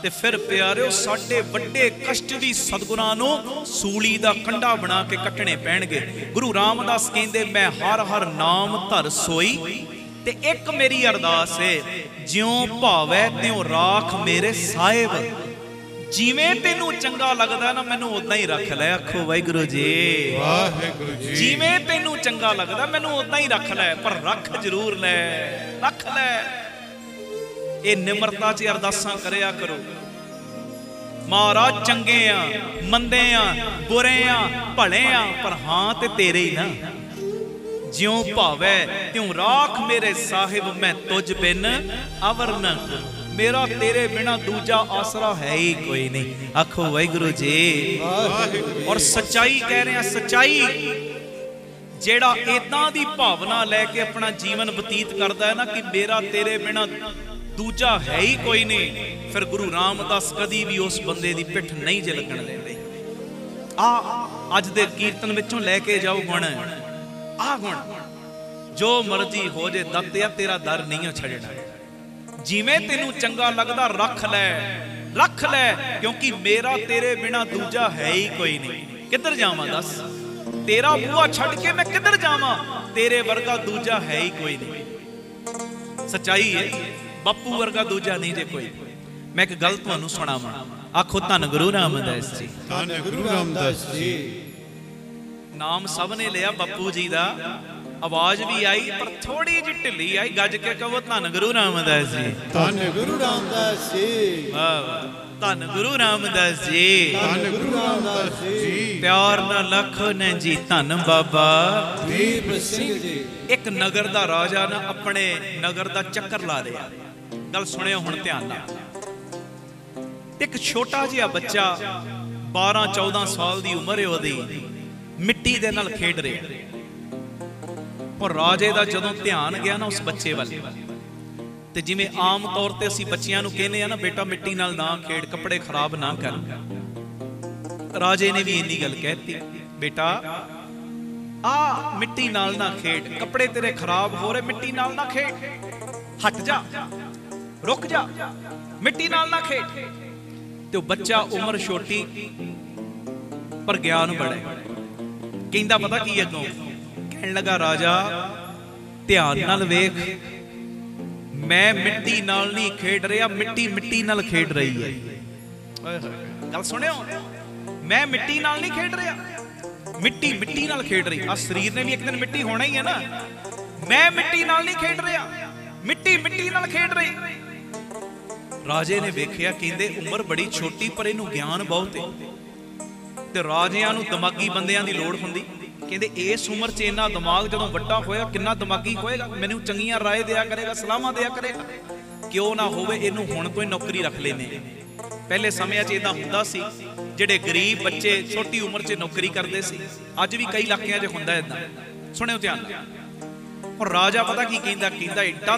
ਤੇ ਫਿਰ ਪਿਆਰਿਓ ਸਾਡੇ ਵੱਡੇ ਕਸ਼ਟ ਵੀ ਸਤਿਗੁਰਾਂ ਨੂੰ ਸੂਲੀ ਦਾ ਕੰਡਾ ਬਣਾ ਕੇ ਕੱਟਣੇ ਪੈਣਗੇ। ਗੁਰੂ ਰਾਮਦਾਸ ਕਹਿੰਦੇ ਮੈਂ ਹਰ ਹਰ ਨਾਮ ਧਰ ਸੋਈ, ਤੇ ਇੱਕ ਮੇਰੀ ਅਰਦਾਸ ਏ, ਜਿਉਂ ਭਾਵੈ ਤਿਉਂ ਰਾਖ ਮੇਰੇ ਸਾਹਿਬ। ਜਿਵੇਂ ਤੈਨੂੰ ਚੰਗਾ ਲੱਗਦਾ ਨਾ ਮੈਨੂੰ ਉਦਾਂ ਹੀ ਰੱਖ ਲੈ। ਆਖੋ ਵਾਹਿਗੁਰੂ ਜੀ ਵਾਹਿਗੁਰੂ ਜੀ। ਜਿਵੇਂ ਤੈਨੂੰ ਚੰਗਾ ਲੱਗਦਾ ਮੈਨੂੰ ਉਦਾਂ ਹੀ ਰੱਖ ਲੈ, ਪਰ ਰੱਖ ਜ਼ਰੂਰ ਲੈ, ਰੱਖ ਲੈ। ਇਹ ਨਿਮਰਤਾ 'ਚ ਅਰਦਾਸਾਂ ਕਰਿਆ ਕਰੋ। ਮਹਾਰਾਜ ਚੰਗੇ ਆ, ਮੰਦੇ ਆ, ਬੁਰੇ ਆ, ਭਲੇ ਆ, ਪਰ ਹਾਂ ਤੇ ਤੇਰੇ ਹੀ ਨਾ। ਜਿਉਂ ਭਾਵੈ ਤਿਉਂ ਰਾਖ ਮੇਰੇ ਸਾਹਿਬ, ਮੈਂ ਤੁਝ ਬਿਨ ਅਵਰ ਨਾ। ਮੇਰਾ ਤੇਰੇ ਬਿਨਾ ਦੂਜਾ ਆਸਰਾ ਹੈ ਹੀ ਕੋਈ ਨਹੀਂ। ਆਖੋ ਵਾਹਿਗੁਰੂ ਜੀ। ਔਰ ਸੱਚਾਈ ਕਹਿ ਰਹੇ ਆ, ਸੱਚਾਈ। ਜਿਹੜਾ ਇਦਾਂ ਦੀ ਭਾਵਨਾ ਲੈ ਕੇ ਆਪਣਾ ਜੀਵਨ ਬਤੀਤ ਕਰਦਾ ਹੈ ਨਾ ਕਿ ਮੇਰਾ ਤੇਰੇ ਬਿਨਾ ਦੂਜਾ ਹੈ ਹੀ ਕੋਈ ਨਹੀਂ, ਫਿਰ ਗੁਰੂ ਰਾਮਦਾਸ ਕਦੀ ਵੀ ਉਸ ਬੰਦੇ ਦੀ ਪਿੱਠ ਨਹੀਂ ਜੇ ਲੱਗਣ ਦਿੰਦੇ। ਅੱਜ ਦੇ ਕੀਰਤਨ ਵਿੱਚੋਂ ਲੈ ਕੇ ਜਾਓ ਗੁਣ, ਆਹ ਗੁਣ, ਜੋ ਮਰਜ਼ੀ ਹੋ ਜੇ ਦੱਤਿਆ ਤੇਰਾ ਦਰ ਨਹੀਂ ਛੱਡਣਾ। ਜਿਵੇਂ ਤੈਨੂੰ ਚੰਗਾ ਲੱਗਦਾ ਰੱਖ ਲੈ, ਰੱਖ ਲੈ, ਕਿਉਂਕਿ ਮੇਰਾ ਤੇਰੇ ਬਿਨਾ ਦੂਜਾ ਹੈ ਹੀ ਕੋਈ ਨਹੀਂ। ਕਿੱਧਰ ਜਾਵਾਂ ਦੱਸ? ਤੇਰਾ ਬੂਹਾ ਛੱਡ ਕੇ ਮੈਂ ਕਿੱਧਰ ਜਾਵਾਂ? ਤੇਰੇ ਵਰਗਾ ਦੂਜਾ ਹੈ ਹੀ ਕੋਈ ਨਹੀਂ। ਸੱਚਾਈ ਹੈ, ਬਾਪੂ ਵਰਗਾ ਦੂਜਾ ਨਹੀਂ ਜੇ ਕੋਈ। ਮੈਂ ਇੱਕ ਗੱਲ ਤੁਹਾਨੂੰ ਸੁਣਾਵਾਂ। ਆਖੋ ਧੰਨ ਗੁਰੂ ਰਾਮਦਾਸ ਜੀ। ਧੰਨ ਗੁਰੂ ਰਾਮਦਾਸ ਜੀ। ਨਾਮ ਸਭ ਨੇ ਲਿਆ ਬਾਪੂ ਜੀ ਦਾ, ਆਵਾਜ਼ ਵੀ ਆਈ ਪਰ ਥੋੜੀ ਜਿਹੀ ਢਿੱਲੀ ਆਈ। ਗੱਜ ਕੇ ਕਹੋ ਧੰਨ ਗੁਰੂ ਰਾਮਦਾਸ ਜੀ। ਧੰਨ ਗੁਰੂ ਰਾਮਦਾਸ ਜੀ। ਵਾਹ ਵਾਹ, ਧੰਨ ਗੁਰੂ ਰਾਮਦਾਸ ਜੀ। ਧੰਨ ਗੁਰੂ ਰਾਮਦਾਸ ਜੀ। ਪਿਆਰ ਨਾਲ ਲੱਖੋ ਨੇ ਜੀ ਧੰਨ ਬਾਬਾ ਦੀਪ ਸਿੰਘ ਜੀ। ਇੱਕ ਨਗਰ ਦਾ ਰਾਜਾ ਨਾ ਆਪਣੇ ਨਗਰ ਦਾ ਚੱਕਰ ਲਾ ਰਿਹਾ। ਗੱਲ ਸੁਣਿਓ ਹੁਣ ਧਿਆਨ ਨਾਲ। ਇੱਕ ਛੋਟਾ ਜਿਹਾ ਬੱਚਾ 12-14 ਸਾਲ ਦੀ ਉਮਰ ਹੈ ਉਹਦੀ, ਮਿੱਟੀ ਦੇ ਨਾਲ ਖੇਡ ਰਿਹਾ। ਪਰ ਰਾਜੇ ਦਾ ਜਦੋਂ ਧਿਆਨ ਗਿਆ ਨਾ ਉਸ ਬੱਚੇ ਵੱਲ, ਤੇ ਜਿਵੇਂ ਆਮ ਤੌਰ ਤੇ ਅਸੀਂ ਬੱਚਿਆਂ ਨੂੰ ਕਹਿੰਦੇ ਆ ਨਾ, ਬੇਟਾ ਮਿੱਟੀ ਨਾਲ ਨਾ ਖੇਡ, ਕੱਪੜੇ ਖਰਾਬ ਨਾ ਕਰ, ਰਾਜੇ ਨੇ ਵੀ ਇੰਨੀ ਗੱਲ ਕਹਿਤੀ, ਬੇਟਾ ਆ ਮਿੱਟੀ ਨਾਲ ਨਾ ਖੇਡ, ਕੱਪੜੇ ਤੇਰੇ ਖਰਾਬ ਹੋ ਰਹੇ, ਮਿੱਟੀ ਨਾਲ ਨਾ ਖੇਡ, ਹਟ ਜਾ, ਰੁਕ ਜਾ, ਮਿੱਟੀ ਨਾਲ ਨਾ ਖੇਡ। ਤੇ ਉਹ ਬੱਚਾ ਉਮਰ ਛੋਟੀ ਪਰ ਗਿਆਨ ਬੜਾ, ਕਹਿੰਦਾ ਪਤਾ ਕੀ ਅੱਗੋਂ ਕਹਿਣ ਲੱਗਾ, ਰਾਜਾ ਧਿਆਨ ਨਾਲ ਵੇਖ, ਮੈਂ ਮਿੱਟੀ ਨਾਲ ਨਹੀਂ ਖੇਡ ਰਿਹਾ, ਮਿੱਟੀ ਮਿੱਟੀ ਨਾਲ ਖੇਡ ਰਹੀ ਹੈ। ਗੱਲ ਸੁਣਿਓ, ਮੈਂ ਮਿੱਟੀ ਨਾਲ ਨਹੀਂ ਖੇਡ ਰਿਹਾ, ਮਿੱਟੀ ਮਿੱਟੀ ਨਾਲ ਖੇਡ ਰਹੀ। ਆ ਸਰੀਰ ਨੇ ਵੀ ਇੱਕ ਦਿਨ ਮਿੱਟੀ ਹੋਣਾ ਹੀ ਹੈ ਨਾ। ਮੈਂ ਮਿੱਟੀ ਨਾਲ ਨਹੀਂ ਖੇਡ ਰਿਹਾ, ਮਿੱਟੀ ਮਿੱਟੀ ਨਾਲ ਖੇਡ ਰਹੀ। ਰਾਜੇ ਨੇ ਵੇਖਿਆ, ਕਹਿੰਦੇ ਉਮਰ ਬੜੀ ਛੋਟੀ ਪਰ ਇਹਨੂੰ ਗਿਆਨ ਬਹੁਤ ਹੈ। ਤੇ ਰਾਜਿਆਂ ਨੂੰ ਦਿਮਾਗੀ ਬੰਦਿਆਂ ਦੀ ਲੋੜ ਹੁੰਦੀ। ਕਹਿੰਦੇ ਇਸ ਉਮਰ 'ਚ ਇੰਨਾ ਦਿਮਾਗ, ਜਦੋਂ ਵੱਡਾ ਹੋਇਆ ਕਿੰਨਾ ਦਿਮਾਗੀ ਹੋਏਗਾ, ਮੈਨੂੰ ਚੰਗੀਆਂ ਰਾਏ ਦਿਆ ਕਰੇਗਾ, ਸਲਾਹਾਂ ਦਿਆ ਕਰੇਗਾ। ਕਿਉਂ ਨਾ ਹੋਵੇ, ਇਹਨੂੰ ਹੁਣ ਤੋਂ ਹੀ ਨੌਕਰੀ ਰੱਖ ਲੈਨੇ। ਪਹਿਲੇ ਸਮਿਆਂ 'ਚ ਇਦਾਂ ਹੁੰਦਾ ਸੀ, ਜਿਹੜੇ ਗਰੀਬ ਬੱਚੇ ਛੋਟੀ ਉਮਰ 'ਚ ਨੌਕਰੀ ਕਰਦੇ ਸੀ। ਅੱਜ ਵੀ ਕਈ ਇਲਾਕਿਆਂ 'ਚ ਹੁੰਦਾ ਇਦਾਂ। ਸੁਣਿਓ ਧਿਆਨ ਨਾਲ। ਔਰ ਰਾਜਾ ਪਤਾ ਕੀ ਕਹਿੰਦਾ, ਕਹਿੰਦਾ ਏਡਾ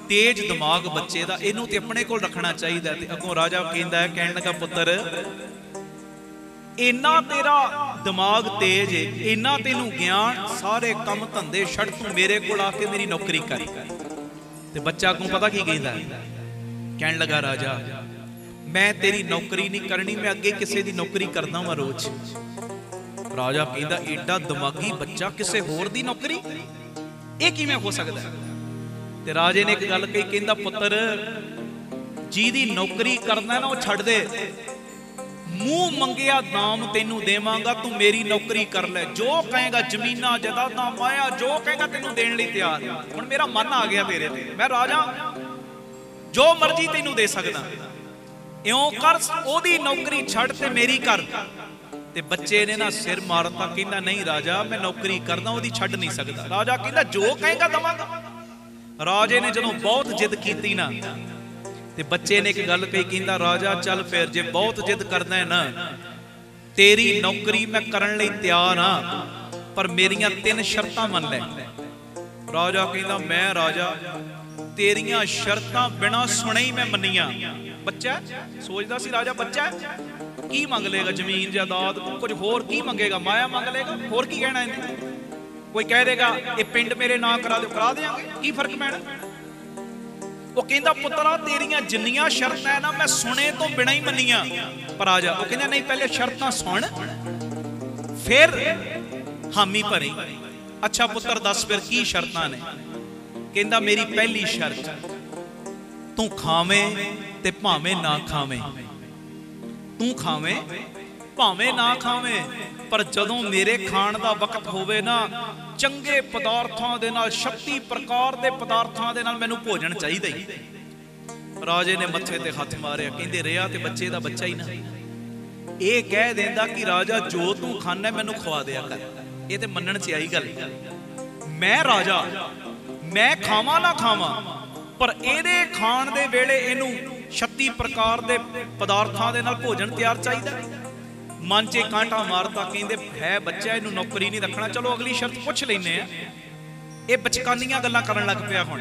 ਤੇਜ਼ ਦਿਮਾਗ ਬੱਚੇ ਦਾ, ਇਹਨੂੰ ਤੇ ਆਪਣੇ ਕੋਲ ਰੱਖਣਾ ਚਾਹੀਦਾ। ਤੇ ਅੱਗੋਂ ਰਾਜਾ ਕਹਿੰਦਾ, ਕਹਿਣ ਲੱਗਾ, ਪੁੱਤਰ ਇੰਨਾ ਤੇਰਾ ਦਿਮਾਗ ਤੇਜ਼ ਏ, ਇੰਨਾ ਤੈਨੂੰ ਗਿਆਨ, ਸਾਰੇ ਕੰਮ ਧੰਦੇ ਛੱਡ, ਤੂੰ ਮੇਰੇ ਕੋਲ ਆ ਕੇ ਮੇਰੀ ਨੌਕਰੀ ਕਰ। ਤੇ ਬੱਚਾ ਅੱਗੋਂ ਪਤਾ ਕੀ ਕਹਿੰਦਾ, ਕਹਿਣ ਲੱਗਾ, ਰਾਜਾ ਮੈਂ ਤੇਰੀ ਨੌਕਰੀ ਨਹੀਂ ਕਰਨੀ, ਮੈਂ ਅੱਗੇ ਕਿਸੇ ਦੀ ਨੌਕਰੀ ਕਰਦਾ ਵਾਂ ਰੋਜ਼। ਰਾਜਾ ਕਹਿੰਦਾ, ਏਡਾ ਦਿਮਾਗੀ ਬੱਚਾ ਕਿਸੇ ਹੋਰ ਦੀ ਨੌਕਰੀ, ਇਹ ਕਿਵੇਂ ਹੋ ਸਕਦਾ? ਤੇ ਰਾਜੇ ਨੇ ਇੱਕ ਗੱਲ ਕਹੀ, ਕਹਿੰਦਾ, ਪੁੱਤਰ ਜਿਹਦੀ ਨੌਕਰੀ ਕਰਨਾ ਨਾ ਉਹ ਛੱਡ ਦੇ, ਮੂੰਹ ਮੰਗਿਆ ਦਾਮ ਤੈਨੂੰ ਦੇਵਾਂਗਾ, ਤੂੰ ਮੇਰੀ ਨੌਕਰੀ ਕਰ ਲੈ। ਜੋ ਕਹੇਗਾ, ਜ਼ਮੀਨਾਂ ਜਾਇਦਾਦਾਂ ਮਾਇਆ, ਜੋ ਕਹੇਗਾ ਤੈਨੂੰ ਦੇਣ ਲਈ ਤਿਆਰ। ਹੁਣ ਮੇਰਾ ਮਨ ਆ ਗਿਆ ਤੇਰੇ ਤੇ, ਮੈਂ ਰਾਜਾ, ਜੋ ਮਰਜ਼ੀ ਤੈਨੂੰ ਦੇ ਸਕਦਾ। ਇਉਂ ਕਰ, ਉਹਦੀ ਨੌਕਰੀ ਛੱਡ ਤੇ ਮੇਰੀ ਕਰ। ਤੇ ਬੱਚੇ ਨੇ ਨਾ ਸਿਰ ਮਾਰਤਾ, ਕਹਿੰਦਾ, ਨਹੀਂ ਰਾਜਾ ਮੈਂ ਨੌਕਰੀ ਕਰਦਾ, ਉਹਦੀ ਛੱਡ ਨਹੀਂ ਸਕਦਾ। ਰਾਜਾ ਕਹਿੰਦਾ, ਜੋ ਕਹੇਗਾ ਦਵਾਂਗਾ। ਰਾਜੇ ਨੇ ਜਦੋਂ ਬਹੁਤ ਜਿੱਦ ਕੀਤੀ ਨਾ, ਤੇ ਬੱਚੇ ਨੇ ਇੱਕ ਗੱਲ ਕਹੀ, ਕਹਿੰਦਾ, ਰਾਜਾ ਚੱਲ ਫਿਰ, ਜੇ ਬਹੁਤ ਜਿੱਦ ਕਰਦਾ ਹੈ ਨਾ, ਤੇਰੀ ਨੌਕਰੀ ਮੈਂ ਕਰਨ ਲਈ ਤਿਆਰ ਹਾਂ, ਪਰ ਮੇਰੀਆਂ 3 ਸ਼ਰਤਾਂ ਮੰਨ ਲੈ। राजा कहता मैं राजा तेरियां शर्तां बिना सुने ही मैं मनिया। बच्चा सोचदा सी राजा बच्चा की मंग लेगा, जमीन जायदाद कुछ होर की मंगेगा, माया मंग लेगा, होर की कहना इन्हें। कोई कह देगा ये पिंड मेरे नाम करा दो, करा देंगे, की फर्क पैना। वो कहता पुत्रा तेरियां जिन्नियां शर्तां है ना मैं सुने तो बिना ही मनिया। पर राजा वो कहता नहीं पहले शर्तां सुन फिर हामी भरी। अच्छा पुत्र दस फिर की शर्तां ने। कहता मेरी पहली शर्त तू खावें ते भावें ना खावें, तू खावें भावें ना खावें, पर जदों मेरे खाण दा वक्त होवे ना चंगे पदार्थां दे नाल 36 प्रकार दे पदार्थां दे नाल मैनू भोजन चाहिदा ही। राजे ने मत्थे ते हथ मारिया, कहंदे रिहा ते बच्चे दा बच्चा ही ना। ये कह देंदा कि राजा जो तू खाना मैनू खवा दिया कर, ये ते मनण च आई गल। मैं राजा मैं खावां ना खावां, पर ਇਹਦੇ ਖਾਣ ਦੇ ਵੇਲੇ ਇਹਨੂੰ 36 प्रकार ਦੇ ਪਦਾਰਥਾਂ ਦੇ ਨਾਲ ਭੋਜਨ ਤਿਆਰ ਚਾਹੀਦਾ। ਮਨ 'ਚ ਕਾਂਟਾ ਮਾਰਤਾ, ਕਹਿੰਦੇ ਹੈ ਬੱਚਾ ਇਹਨੂੰ ਨੌਕਰੀ ਨਹੀਂ ਰੱਖਣਾ। ਚਲੋ ਅਗਲੀ ਸ਼ਰਤ ਪੁੱਛ ਲੈਨੇ ਆ। ਇਹ ਬਚਕਾਨੀਆਂ ਗੱਲਾਂ ਕਰਨ ਲੱਗ ਪਿਆ ਹੁਣ।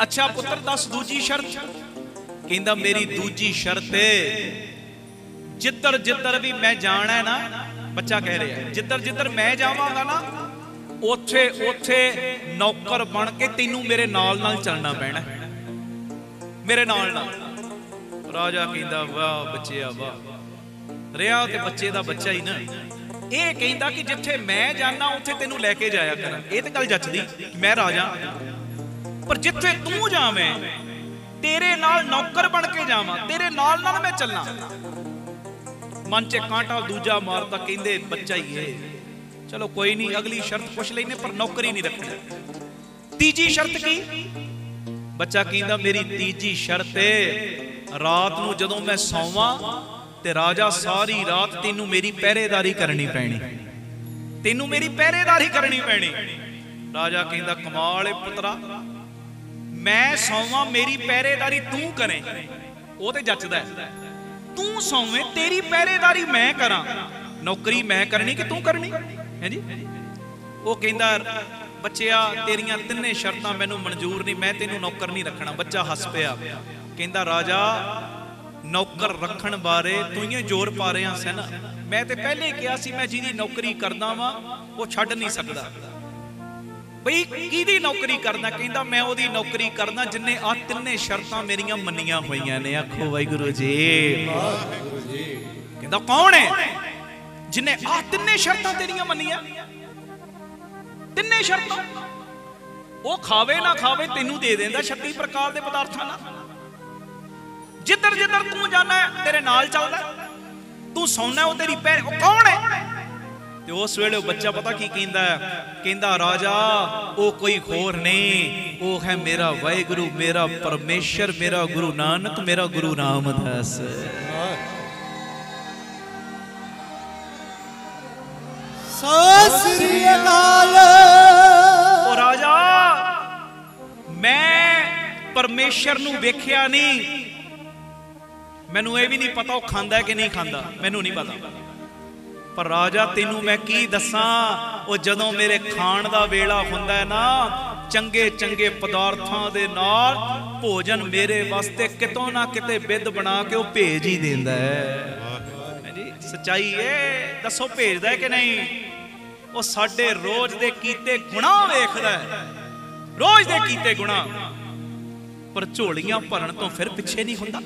ਅੱਛਾ ਪੁੱਤਰ ਦੱਸ ਦੂਜੀ ਸ਼ਰਤ। ਕਹਿੰਦਾ ਮੇਰੀ ਦੂਜੀ ਸ਼ਰਤ ਜਿੱਧਰ ਜਿੱਧਰ ਵੀ ਮੈਂ ਜਾਣਾ ਹੈ ਨਾ, ਬੱਚਾ ਕਹਿ ਰਿਹਾ ਜਿੱਧਰ ਜਿੱਧਰ ਮੈਂ ਜਾਵਾਂਗਾ ਨਾ ਉੱਥੇ ਉੱਥੇ ਨੌਕਰ ਬਣ ਕੇ ਤੈਨੂੰ ਮੇਰੇ ਨਾਲ ਨਾਲ ਚੱਲਣਾ ਪੈਣਾ, ਮੇਰੇ ਨਾਲ ਨਾਲ। ਰਾਜਾ ਕਹਿੰਦਾ ਵਾਹ ਬੱਚਿਆ ਵਾਹ, ਰਿਹਾ ਤੇ ਬੱਚੇ ਦਾ ਬੱਚਾ ਹੀ ਨਾ। ਇਹ ਕਹਿੰਦਾ ਕਿ ਜਿੱਥੇ ਮੈਂ ਜਾਣਾ ਉੱਥੇ ਤੈਨੂੰ ਲੈ ਕੇ ਜਾਇਆ ਕਰਾਂ। ਇਹ ਤੇ ਗੱਲ ਜੱਚਦੀ ਮੈਂ ਰਾਜਾ, ਪਰ ਜਿੱਥੇ ਤੂੰ ਜਾਵੇਂ ਤੇਰੇ ਨਾਲ ਨੌਕਰ ਬਣ ਕੇ ਜਾਵਾਂ, ਤੇਰੇ ਨਾਲ ਨਾਲ ਮੈਂ ਚੱਲਾਂ। ਮਨ 'ਚ ਕਾਂਟਾ ਦੂਜਾ ਮਾਰਦਾ, ਕਹਿੰਦੇ ਬੱਚਾ ਹੀ ਹੈ। चलो कोई नहीं अगली शर्त पुछ लेने, पर नौकरी नहीं रखनी। तीजी शर्त की? बच्चा कहंदा मेरी तीजी शर्त है रात नूं जदों मैं सौवां ते राजा सारी रात तेनू मेरी पहरेदारी करनी पैनी, तेनू मेरी पहरेदारी करनी पैनी। राजा कहंदा कमाल है पुत्रा, मैं सौवां मेरी पहरेदारी तू करें वो ते जचदा है। तू सौवें तेरी पहरेदारी मैं करा, नौकरी मैं करनी कि तू करनी है जी। वो कहंदा बच्चिया तेरियां तिन्ने शर्तां मैनू मंजूर नहीं, मैं तेनू नौकर नहीं रखना। बच्चा हस पिया, कहंदा राजा नौकर रखण बारे तू ही जोर पा रहा सी ना, मैं ते पहले कहा सी मैं जिहदी नौकरी करदा वां वो छड्ड नहीं सकदा। बई किहदी नौकरी करदा? कहंदा मैं ओहदी नौकरी करदा जिन्ने आ तिन्ने शर्तां मेरियां मन्नियां होईयां ने। आखो वाहिगुरू जी, वाहिगुरू जी। कहंदा कौन है जिन्हें आ तिन्ने शर्तां तेरियां मन्नियां? तिन्ने शर्तां वो खावे ना खावे तेनू दे देंदा 36 प्रकार दे पदार्थां नाल। जिधर जिधर तू जाना है तेरे नाल चलदा, तू सौना वो तेरी पैर। वो कौन है? ते उस वेले बच्चा पता की कहंदा है? कहंदा राजा वो कोई होर नहीं, वो है मेरा वाहिगुरू, मेरा परमेश्वर, मेरा गुरु नानक, मेरा गुरु रामदास। सस्री अकाल। ओ राजा मैं परमेश्वर नू वेख्या नहीं, मैनू ये भी नहीं पता वो खांदा है कि नहीं खांदा, मैनू नहीं पता। पर राजा तेनू मैं की दसां, वो जदों मेरे खाण दा वेला हुंदा है ना चंगे चंगे पदार्थां दे नाल भोजन मेरे वास्ते कितों ना किते बिद बना के वो भेज ही देंदा है जी। सच्चाई है दसो भेजदा है कि नहीं? वो साडे रोज दे कीते गुनाह वेखदा है, रोज दे कीते गुनाह, पर झोलियां भरन तो फिर पिछे नहीं हुंदा।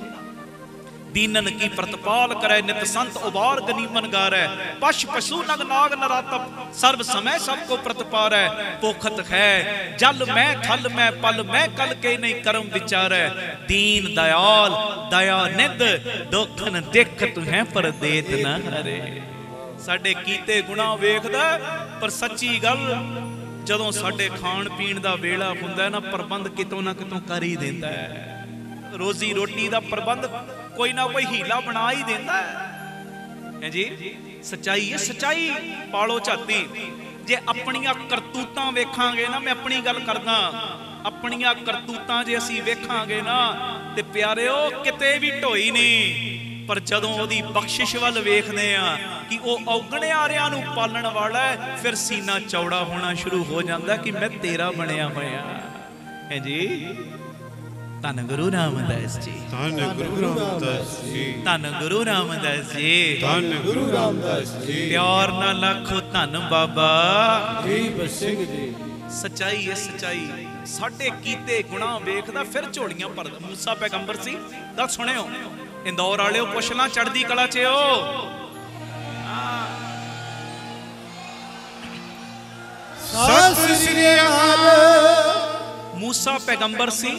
दीनन की प्रतिपाल करे नित संत उबार गनीमन गारै, पश पशु नग नाग नरातप सर्व समय सबको प्रतिपारै। पोखत है जल में थल में पल में कल के नहीं कर्म विचारै। दीन दयाल दया निध दोखन देखत है पर देत न हरे। साडे कीते गुनाह वेखदा, पर सच्ची गल जदों साडे खाण पीण दा वेला हुंदा ना प्रबंध कितों ना कितों कर ही देंदा है। रोजी रोटी दा प्रबंध कोई ना कोई हीला बना ही देंदा है जी। सच्चाई है, सच्चाई पालो झाती। जे अपनियां करतूतां वेखांगे ना, मैं अपनी गल करदा, अपनियां करतूतां जे असीं वेखांगे ना ते प्यारिओ किते भी ढोई नहीं। पर जदों ओदी बख्शिश वल वेखदे आ कि वह औगणियारियां नूं पालण वाला है, फिर सीना चौड़ा होना शुरू हो जाता कि मैं तेरा बनया होया है जी। धन गुरु रामदास जी, धन गुरु रामदास जी, धन गुरु रामदास जी, धन गुरु रामदास जी। प्यार ना लाखो धन बाबा दीप सिंह जी। सच्चाई है सच्चाई, साडे कीते गुनाह वेखदा फिर झोलियां भरदा। मूसा पैगंबर सी, गल सुनियो इंदौर वालिओ, पुछ ला चढ़दी कला च ओ सत श्री अकाल। मूसा पैगंबर सी।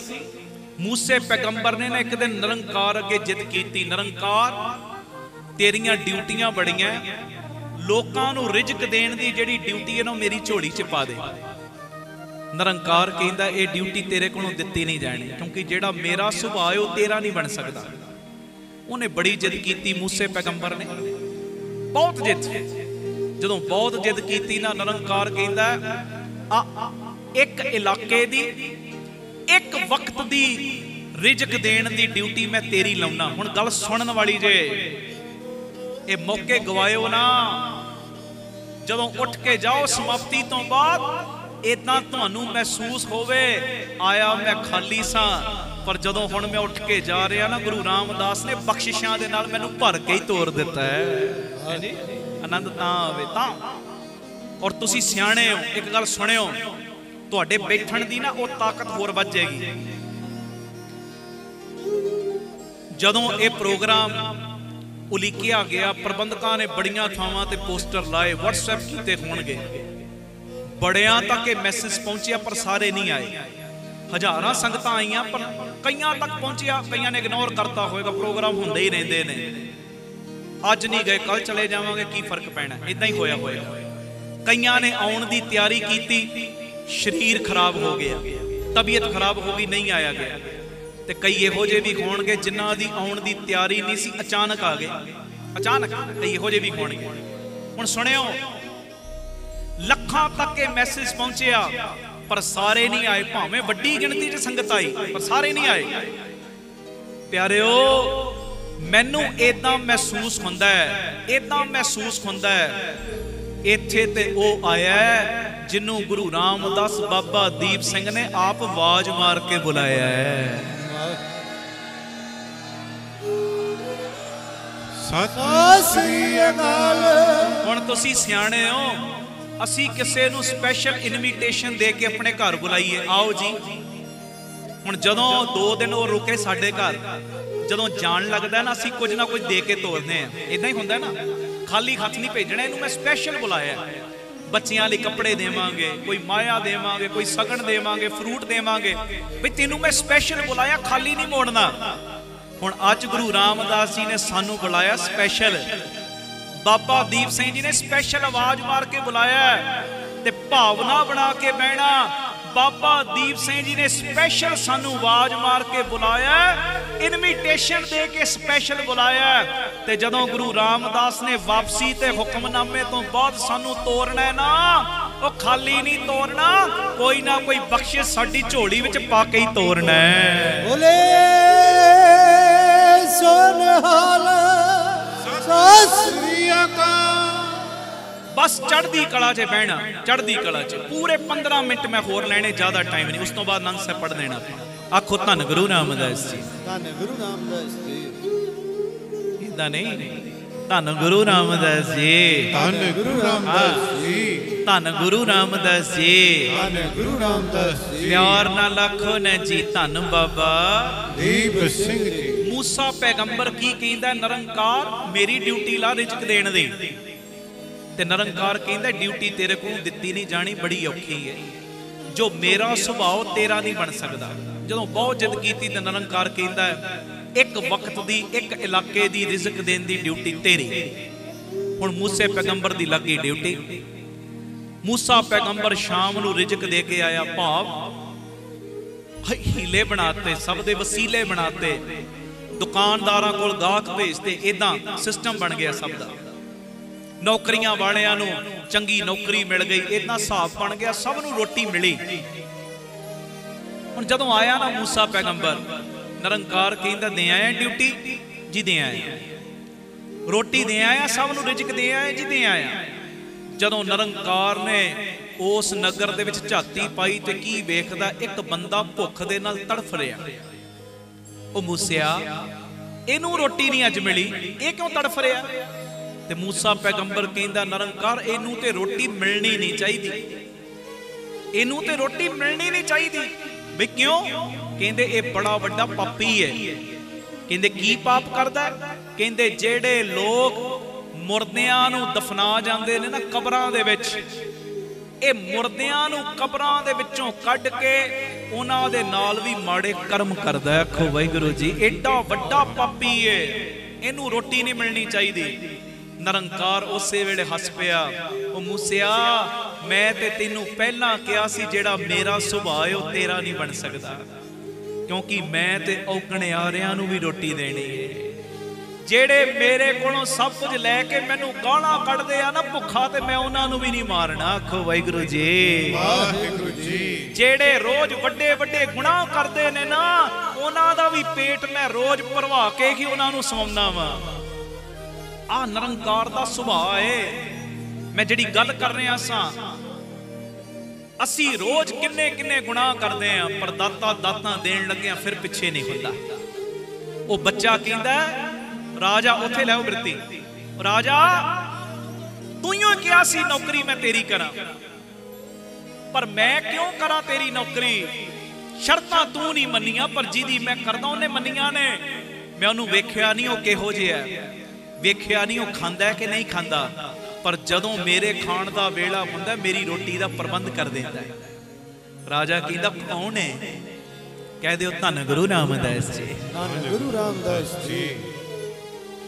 मूसे पैगंबर ने एक दिन निरंकार अगे जिद की, निरंकार तेरियां ड्यूटियां बड़ियां, लोकां नूं रिजक देण दी जिहड़ी ड्यूटी है ना मेरी झोली च पा दे। निरंकार कहंदा ये ड्यूटी तेरे कोलों दित्ती नहीं जानी, क्योंकि जिहड़ा मेरा सुभाਅ है वह तेरा नहीं बन सकता। उन्हें बड़ी जिद की मूसे पैगंबर ने, बहुत जिद। जदों बहुत जिद की ना, निरंकार कहंदा एक इलाके दी एक वक्त दी रिजक देण दी ड्यूटी मैं तेरी लाउना। हुण गल सुनन वाली जे, ये मौके गवायो ना। जदों उठ के जाओ समाप्ति तो बाद इदां तुहानूं महसूस होवे आया मैं खाली सां, पर जदों हुण मैं उठ के जा रहा ना, गुरु रामदास ने बख्शिशां दे नाल मैनूं भर के ही तोड़ दिता है जी। आनंद तां आवे तां। और तुसीं सियाणे हो, एक गल सुणियो, तुहाडे बैठण दी ना वो ताकत होर वध जाएगी। जदों ये प्रोग्राम उलीकिया गया, प्रबंधकां ने बड़ियां थावां ते पोस्टर लाए, व्हाट्सएप कीते होणगे, बड़ियां तक ये मैसेज पहुंचिया पर सारे नहीं आए। हजारां संगतां आईयां पर कईयां तक पहुंचिया, कईयां ने इग्नोर करता होएगा, प्रोग्राम हुंदे ही रहिंदे ने, अज नहीं गए कल चले जावांगे की फर्क पैना, इदां ही होया होएगा। कईयां ने आउण दी तैयारी कीती, शरीर खराब हो गया, तबीयत खराब हो गई, नहीं आया गया। ते कई इहो जे भी होणगे जिन्हां दी आउण दी तैयारी नहीं सी, अचानक आ गए, अचानक कई इहो जे भी होणगे। हुण सुणियो, लखां तक ये मैसेज पहुंचिया पर सारे नहीं आए, भावें वड्डी गिणती च संगत आई पर सारे नहीं आए। प्यारिओ, मैनू इदां महसूस हुंदा है, इदां महसूस हुंदा है इत्थे ते ओ आया जिन्हों गुरु रामदास बाबा दीप सिंह ने आप आवाज मार के बुलाया है। सत श्री अकाल। हुण तुसीं सियाणे हो, असी किसी नूं स्पैशल इनविटेशन दे के अपने घर बुलाइए, आओ जी। हुण जदों 2 दिन वो रुके साडे घर, जदों जान लगदा ना असी कुछ ना कुछ दे के तोरदे हैं, इदां ही हुंदा ना, खाली हथ नहीं भेजना। इनू मैं स्पैशल बुलाया, बच्चियां लई कपड़े देवांगे, कोई माया देवांगे, कोई सगन देवांगे, फ्रूट देवांगे, भी तेनू मैं स्पैशल बुलाया, खाली नहीं मोड़ना। हुण अज गुरु रामदास जी ने सानू बुलाया स्पैशल, बाबा दीप सिंह जी ने स्पैशल आवाज मार के बुलाया ते भावना बना के बहना। बाबा दीप सिंह जी ने स्पैशल सानू आवाज मार के बुलाया, इनविटेशन दे के स्पैशल बुलाया। ते जदों गुरु रामदास ने वापसी ते हुक्मनामे तो बाद सानू तोरना ना, वो खाली नहीं तोरना, कोई ना कोई बख्शिश साडी झोली विच पा के ही तोरना है। बोले सोनहाल सत श्री अकाल। बस चढ़दी कला च बहना, चढ़दी कला च पूरे 15 मिनट मैं होर लेने, ज्यादा टाइम नहीं, उस तो बाद आनंद साहब पढ़ देना। आखो धन गुरु रामदास जी, धन गुरु रामदास जी। इदां नहीं, धन गुरु रामदास जी, धन गुरु रामदास जी, धन गुरु रामदास जी, धन गुरु रामदास जी। प्यार ना लाखो ने जी धन बाबा दीप सिंह जी। मूसा पैगंबर की कहंदा, निरंकार मेरी ड्यूटी ला रिजक देण दी, ते निरंकार कहंदा ड्यूटी तेरे को दित्ती नहीं जानी, बड़ी औखी है, जो मेरा सुभाव तेरा नहीं बन सकता। जदों बहुत जिद कीती ते निरंकार कहंदा एक वक्त दी एक इलाके दी रिजक देण दी ड्यूटी तेरी। हुण मूसे पैगंबर दी लगी ड्यूटी, मूसा पैगंबर शाम नूं रिजक दे के आया, भाव हीले बनाते, सब दे वसीले बनाते, दुकानदारां कोल गाहक भेजते, इदां सिस्टम बन गया सब दा। नौकरियां वालियां नूं चंगी नौकरी मिल गई, इदां हिसाब बन गया, सब नूं रोटी मिली। हुण जदों आया ना मूसा पैगंबर, निरंकार कहंदा दे आया ड्यूटी, जी दे आया, रोटी दे आया, सब नूं रिजक दे आया जी दे आया। जदों निरंकार ने उस नगर दे विच झाती पाई ते की वेखदा, एक बंदा भुख दे नाल तड़फ रिहा। ओ मूसिया, इनू रोटी नहीं अज मिली, ये क्यों तड़फ रहा? ते मूसा पैगंबर कहंदा, निरंकार इनू ते रोटी मिलनी नहीं चाहिए, इनू ते रोटी मिलनी नहीं चाहिए। भी क्यों? कहंदे ये बड़ा वड्डा पापी है। कहंदे की पाप करदा? कहंदे जेड़े लोग मुर्दियां नू दफना जांदे ने ना कबरां दे विच, ये मुर्दियां नू कबरां दे विचों कढ के उन्हां दे नाल भी माड़े कर्म करदा। आखो वाहिगुरू जी, एडा वड्डा पापी है, इनू रोटी नहीं मिलनी चाहिए। निरंकार उसे वेले हस पिया, ओ मूसिया, मैं ते तैनू पहला कहा सी जेड़ा मेरा सुभाव है तेरा नहीं बन सकदा, क्योंकि मैं ते औगणे आरियां नू भी रोटी देनी है। जेड़े मेरे कोलों सब कुछ लैके मैनू गालां कढदे आ ना भुखा, ते मैं उन्हां नू भी नहीं मारना। आखो वाहिगुरू जी, वाहिगुरू जी। जेड़े रोज वड्डे वड्डे गुनाह करदे ने ना, उन्हां दा भी पेट मैं रोज भरवा के ही उन्हां नू सौंपना वा। आ निरंकार दा सुभाव है। मैं जिहड़ी गल कर रहा सां, असी रोज किन्ने किन्ने गुनाह करदे आ, पर दाता दाता देण लग्गिया फिर पिछे नहीं हुंदा। ओ बच्चा कहंदा, राजा उथे लै बिरती, राजा तू ही कहा सी नौकरी मैं तेरी करा, पर मैं क्यों करा तेरी नौकरी? शर्तां तू नहीं मनिया, पर जिहदी मैं करदा उन्हें मनिया ने। मैं उन्होंने वेख्या नहीं वो किहो जिहा है, वेख्या नहीं वो खांदा है कि नहीं खांदा, पर जदों मेरे खाण दा वेला हुंदा मेरी रोटी दा प्रबंध कर देंदा है। राजा कहंदा कौन है? कह दिओ धन गुरु रामदास जी। धन गुरु रामदास जी।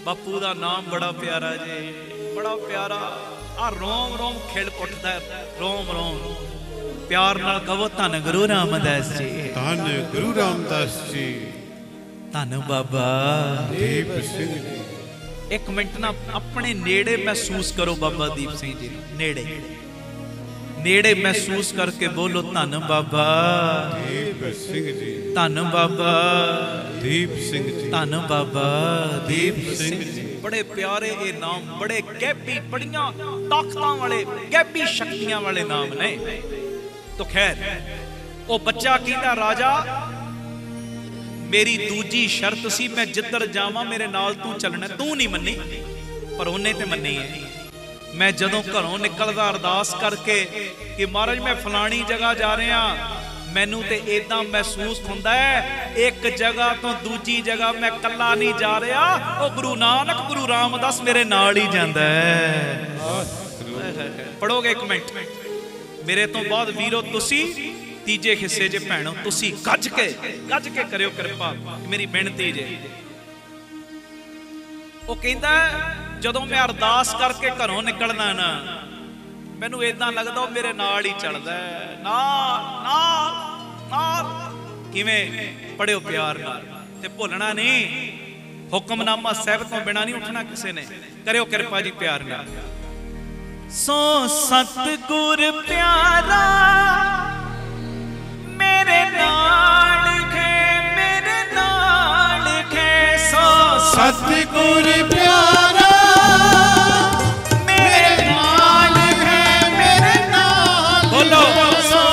बापू दा नाम बड़ा प्यारा जी, बड़ा प्यारा। आ रोम रोम खिल उठदा है, रोम रोम प्यार नाल कहो धन गुरु रामदास जी। धन गुरु रामदास जी। धन बाबा दीप सिंह जी। एक मिनट ना अपने नेड़े महसूस करो बाबा दीप सिंह जी, नेड़े नेड़े महसूस करके बोलो धन बाबा दीप सिंह जी। धन बाबा दीप सिंह जी। धन बाबा दीप सिंह जी। बड़े प्यारे ये नाम, बड़े गैबी, बड़ियां ताकतां वाले, गैबी शक्तियां वाले नाम ने। तो खैर वो बच्चा कहता, राजा मेरी दूजी शर्त सी, मैं जिधर जावां मेरे नाल तू चलना। तू नहीं मन्नी, पर उन्हें ते मन्नी है। मैं जदों घरों निकलदा अरदास करके कि महाराज मैं फलानी जगह जा रहा, मैनू ते इदां महसूस हुंदा है एक जगह तो दूजी जगह मैं कल्ला नहीं जा रहा, ओ गुरु नानक गुरु रामदास मेरे नाल ही जांदा है। पढ़ोगे एक मिनट मेरे तो बाद वीरो, तुसी तीजे हिस्से जे भैणो, तुसी गज के करियो कृपा, मेरी बेनती जे। वो कहंदा जदों मैं अरदास करके घरों निकलना ना, मैनू इदां लगदा वो मेरे नाल ही चलदा है। नाल नाल नाल किवें? पढ़ियो प्यार नाल ते भुलना नहीं। हुक्मनामा साहिब तो बिना नहीं उठना किसी ने। करियो कृपा जी प्यार नाल। सो सतगुर प्यारा मेरे नाल है, मेरे नाल है। सो सतगुर प्यारा मेरे नाल है, मेरे नाल। बोलो सो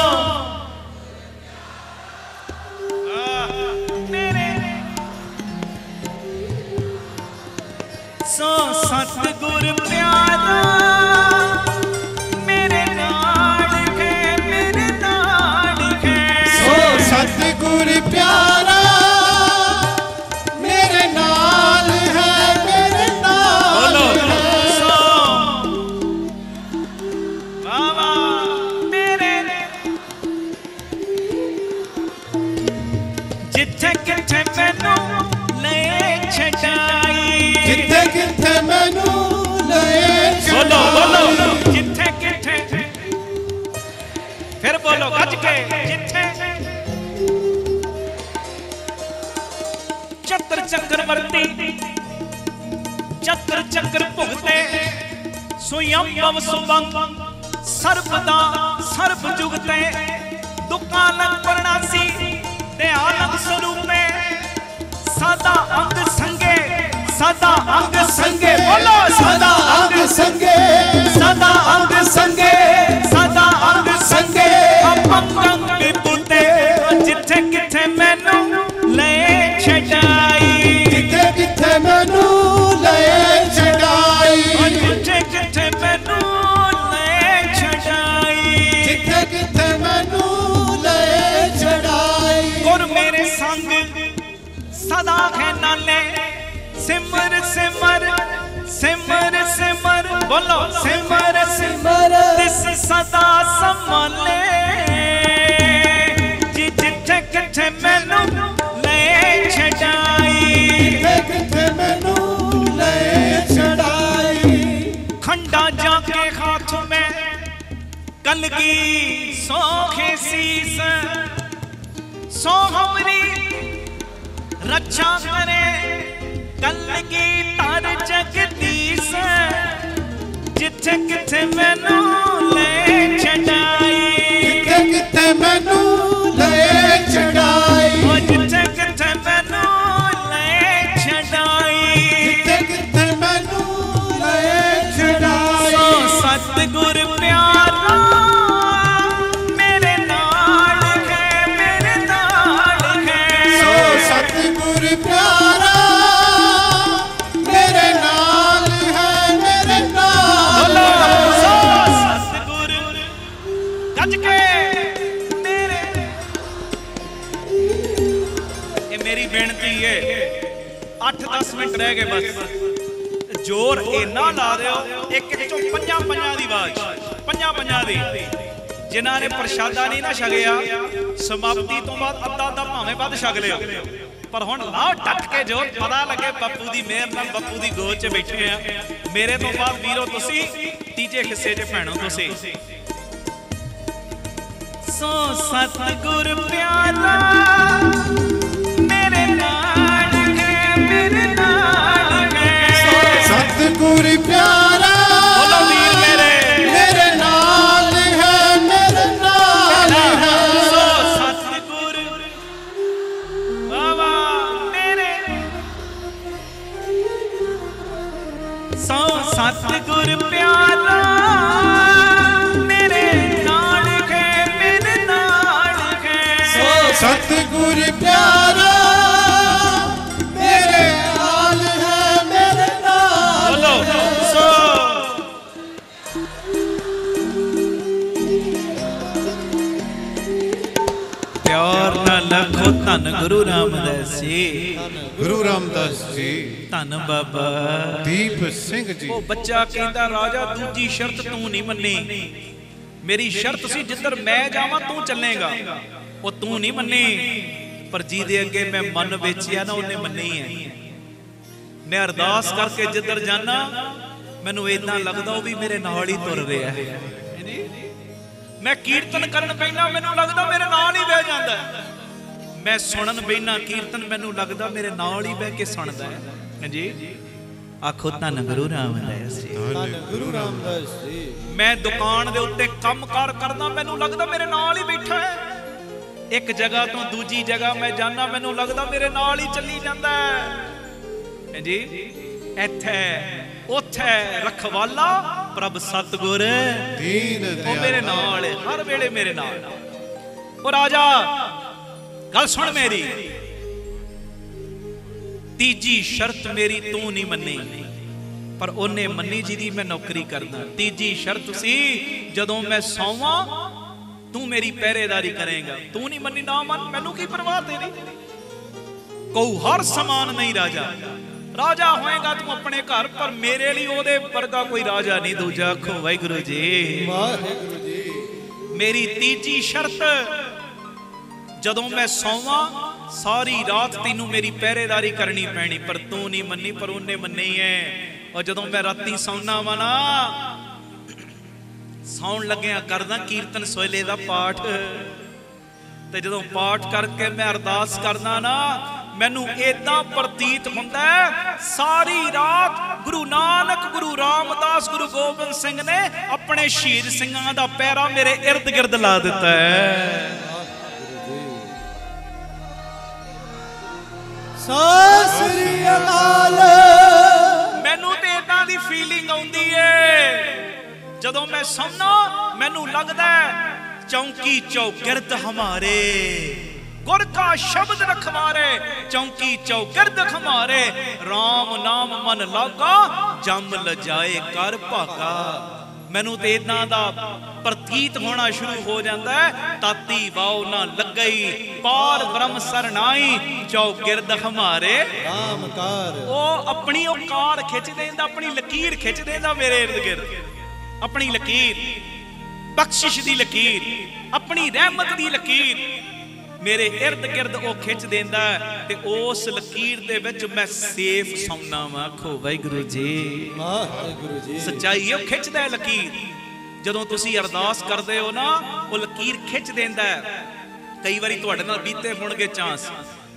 मेरे सो सतगुर प्यारा मेरे नाल है, मेरे नाल है। सो सतगुर प्यारा मेरे नाल है, मेरे नाल है। सो बाबा मेरे जिथे किथे मैनू ले छड़ाई, किथे किथे मैनू ले बोलो बोलो छड़ाई। जिथे किथे, फिर बोलो गज के, जिथे चतर चक्रवर्ती चतर चक्र भुगते, स्वयं भव सुबंग सर्वदा सर्व जुगते। दुकालक परणासी दयालक स्वरूपे, सादा अंग संगे सदा अंग संगे, बोलो सदा अंग संगे, सदा अंग संगे, सदा अंग संगे, अंग विभूते जिथे किथे मैनू ले छड़ाई, जिथे किथे मैनू ले छड़ाई, जिथे किथे मैनू ले छड़ाई, जिथे किथे मैनू ले छड़ाई। और मेरे संग सदा है नाले, सिमर सिमर सिमर सिमर, बोलो सिमर सिमर, तिस सदा संभाले, जिथे किथे मैनू ले छड़ाई, जिथे किथे मैनू ले छड़ाई। खंडा जाके हाथ में कलगी सोखे शीस, सो हमरी रक्षा करे कलगी तार जगदीश, जिथे किथे मैनू ले छड़ाई, जिथे किथे मैनू ले छड़ाई, जिथे किथे मैनू ले छड़ाई, जिथे किथे मैनू ले छड़ाई। सो सतगुर प्यारा मेरे नाल है, मेरे नाल है, सो सतगुर प्यारा मेरे नाल है, मेरे नाल है। सो सतगुर गज के मेरे, ये मेरी बेनती है, 8-10 मिनट रह गए बस, जोर इन्ना ला दिओ, एक एक चों ਪੰਜਾਂ ਦੀ ਆਵਾਜ਼, ਪੰਜਾਂ ਦੀ, ਜਿਨ੍ਹਾਂ ਨੇ ਪ੍ਰਸ਼ਾਦਾ ਨਹੀਂ ਨਾ ਛਕਿਆ, ਸਮਾਪਤੀ ਤੋਂ ਬਾਅਦ ਅੱਧਾ ਭਾਵੇਂ ਵੱਧ ਛਕ ਲਿਓ, ਪਰ ਹੁਣ ਲਾਓ ਡੱਟ ਕੇ ਜੋਰ, ਪਤਾ ਲੱਗੇ ਬਾਪੂ ਦੀ ਮਿਹਰ ਨਾਲ ਬਾਪੂ ਦੀ ਗੋਦ 'ਚ ਬੈਠੇ ਆ। ਮੇਰੇ ਤੋਂ ਬਾਅਦ ਵੀਰੋ ਤੁਸੀਂ ਤੀਜੇ ਹਿੱਸੇ 'ਚ ਭੈਣੋ ਤੁਸੀਂ। ਸੋ ਸਤਿਗੁਰ ਪਿਆਰਾ ਮੇਰੇ ਨਾਲ ਹੈ, ਮੇਰੇ ਨਾਲ ਹੈ, सतगुर प्यारा बोलो वीर मेरे, मेरे नाल है, मेरे नाल है। सो सतगुर बाबा मेरे, सो सतगुर प्यारा मेरे नाल है, मेरे नाल है, सो सतगुर प्यारा मेरे नाल है, मेरे नाल बोलो है। सो प्यार ना लखो धन गुरु रामदास जी, गुरु रामदास जी, धन बाबा दीप सिंह जी। ਉਹ ਬੱਚਾ ਕਹਿੰਦਾ ਰਾਜਾ ਦੂਜੀ ਸ਼ਰਤ ਤੂੰ ਨਹੀਂ ਮੰਨੀ, ਮੇਰੀ ਸ਼ਰਤ ਸੀ ਜਿੱਧਰ ਮੈਂ ਜਾਵਾਂ ਤੂੰ ਚੱਲੇਗਾ, ਉਹ ਤੂੰ ਨਹੀਂ ਮੰਨੀ, ਪਰ ਜਿਹਦੇ ਅੱਗੇ ਮੈਂ ਮਨ ਵੇਚਿਆ ਨਾ ਉਹਨੇ ਮੰਨੀ ਹੈ। ਮੈਂ ਅਰਦਾਸ ਕਰਕੇ ਜਿੱਧਰ ਜਾਣਾ ਮੈਨੂੰ ਇਦਾਂ ਲੱਗਦਾ ਉਹ ਵੀ ਮੇਰੇ ਨਾਲ ਹੀ ਤੁਰ ਰਿਹਾ ਹੈ। ਮੈਂ ਕੀਰਤਨ ਕਰਨ ਬੈਠਾ ਮੈਨੂੰ ਲੱਗਦਾ ਮੇਰੇ ਨਾਲ ਹੀ ਬਹਿ ਜਾਂਦਾ, ਮੈਂ ਸੁਣਨ ਬੈਠਾ ਕੀਰਤਨ ਮੈਨੂੰ ਲੱਗਦਾ ਮੇਰੇ ਨਾਲ ਹੀ ਬਹਿ ਕੇ ਸੁਣਦਾ ਹੈ। ਹਾਂਜੀ ਆਖੋ ਧੰਨ ਗੁਰੂ ਰਾਮਦਾਸ ਜੀ, ਧੰਨ ਗੁਰੂ ਰਾਮਦਾਸ ਜੀ। ਮੈਂ ਦੁਕਾਨ ਦੇ ਉੱਤੇ ਕੰਮ ਕਾਰ ਕਰਦਾ ਮੈਨੂੰ ਲੱਗਦਾ ਮੇਰੇ ਨਾਲ ਹੀ ਬੈਠਾ ਹੈ। ਇੱਕ ਜਗ੍ਹਾ ਤੋਂ ਦੂਜੀ ਜਗ੍ਹਾ ਮੈਂ ਜਾਣਾ ਮੈਨੂੰ ਲੱਗਦਾ ਮੇਰੇ ਨਾਲ ਹੀ ਚੱਲੀ ਜਾਂਦਾ ਹੈ ਜੀ। ਇੱਥੇ ਉੱਥੇ ਰਖਵਾਲਾ ਪ੍ਰਭ ਸਤਗੁਰ दीन ਉਹ ਮੇਰੇ ਨਾਲ ਹੈ, ਹਰ ਵੇਲੇ ਮੇਰੇ ਨਾਲ। ਉਹ ਰਾਜਾ ਗੱਲ ਸੁਣ ਮੇਰੀ, ਤੀਜੀ ਸ਼ਰਤ ਮੇਰੀ ਤੂੰ ਨਹੀਂ ਮੰਨੀ, ਪਰ ਉਹਨੇ ਮੰਨੀ ਜਿਹਦੀ ਮੈਂ ਨੌਕਰੀ ਕਰਦਾ। ਤੀਜੀ ਸ਼ਰਤ ਸੀ ਜਦੋਂ ਮੈਂ ਸੌਵਾਂ ਤੂੰ ਮੇਰੀ ਪਹਿਰੇਦਾਰੀ ਕਰੇਗਾ, ਤੂੰ ਨਹੀਂ ਮੰਨੀ ਨਾ ਮੰਨ, ਮੈਨੂੰ ਕੀ ਪਰਵਾਹ ਤੇਰੀ। ਕਹੂ ਹਰ ਸਮਾਨ ਨਹੀਂ ਰਾਜਾ, ਰਾਜਾ ਹੋਏਗਾ ਤੂੰ ਆਪਣੇ ਘਰ, ਪਰ ਮੇਰੇ ਲਈ ਉਹਦੇ ਵਰਗਾ ਕੋਈ ਰਾਜਾ ਨਹੀਂ ਦੂਜਾ। ਆਖੋ ਵਾਹਿਗੁਰੂ ਜੀ, ਵਾਹਿਗੁਰੂ ਜੀ। ਮੇਰੀ ਤੀਜੀ ਸ਼ਰਤ ਜਦੋਂ ਮੈਂ ਸੌਵਾਂ ਸਾਰੀ ਰਾਤ ਤੈਨੂੰ ਮੇਰੀ ਪਹਿਰੇਦਾਰੀ ਕਰਨੀ ਪੈਣੀ, ਪਰ ਤੂੰ ਨਹੀਂ ਮੰਨੀ, ਪਰ ਉਹਨੇ ਮੰਨੀ ਹੈ। ਔਰ ਜਦੋਂ ਮੈਂ ਰਾਤੀ ਸੌਣਾ ਵਾ ਨਾ, ਸੌਣ ਲੱਗਿਆ ਕਰਦਾ ਕੀਰਤਨ ਸੋਹਲੇ ਦਾ ਪਾਠ, ਤੇ ਜਦੋਂ ਪਾਠ ਕਰਕੇ ਮੈਂ ਅਰਦਾਸ ਕਰਦਾ ਨਾ ਮੈਨੂੰ ਏਦਾਂ ਪ੍ਰਤੀਤ ਹੁੰਦਾ ਸਾਰੀ ਰਾਤ ਗੁਰੂ ਨਾਨਕ, ਗੁਰੂ ਰਾਮਦਾਸ, ਗੁਰੂ ਗੋਬਿੰਦ ਸਿੰਘ ਨੇ ਆਪਣੇ ਸ਼ਹੀਦ ਸਿੰਘਾਂ ਦਾ ਪਹਿਰਾ ਮੇਰੇ ਇਰਦ ਗਿਰਦ ਲਾ ਦਿੱਤਾ ਹੈ। ਸਤਿ ਸ੍ਰੀ ਅਕਾਲ। जदों मैं सौना मैनू लगदा चौंकी चौगिरद हमारे गुर का शब्द रखवारे चौंकी चौगिरद हमारे राम नाम मन लागा जम लजाए कर भागा। मैनू तो इदां दा प्रतीत होना शुरू हो जाता है ताती वाओ ना लगई पार ब्रह्म सरनाई चौगिरद हमारे रामकार। ओ अपनी कार खिंच देंदा अपनी लकीर खिंच देंदा मेरे इर्द गिर्द अपनी लकीर बख्शिश दी लकीर अपनी रहमत दी लकीर मेरे इर्द गिर्द ओ खिंच देंदा ते उस लकीर दे विच मैं सेफ सौना वा। आखो वाहिगुरू जी वाहिगुरू जी। सच्चाई है खिंचदा है लकीर। जदों तुसी अरदास करदे हो ना वो लकीर खिंच देंदा है। कई बारी तुहाडे नाल बीते होणगे चांस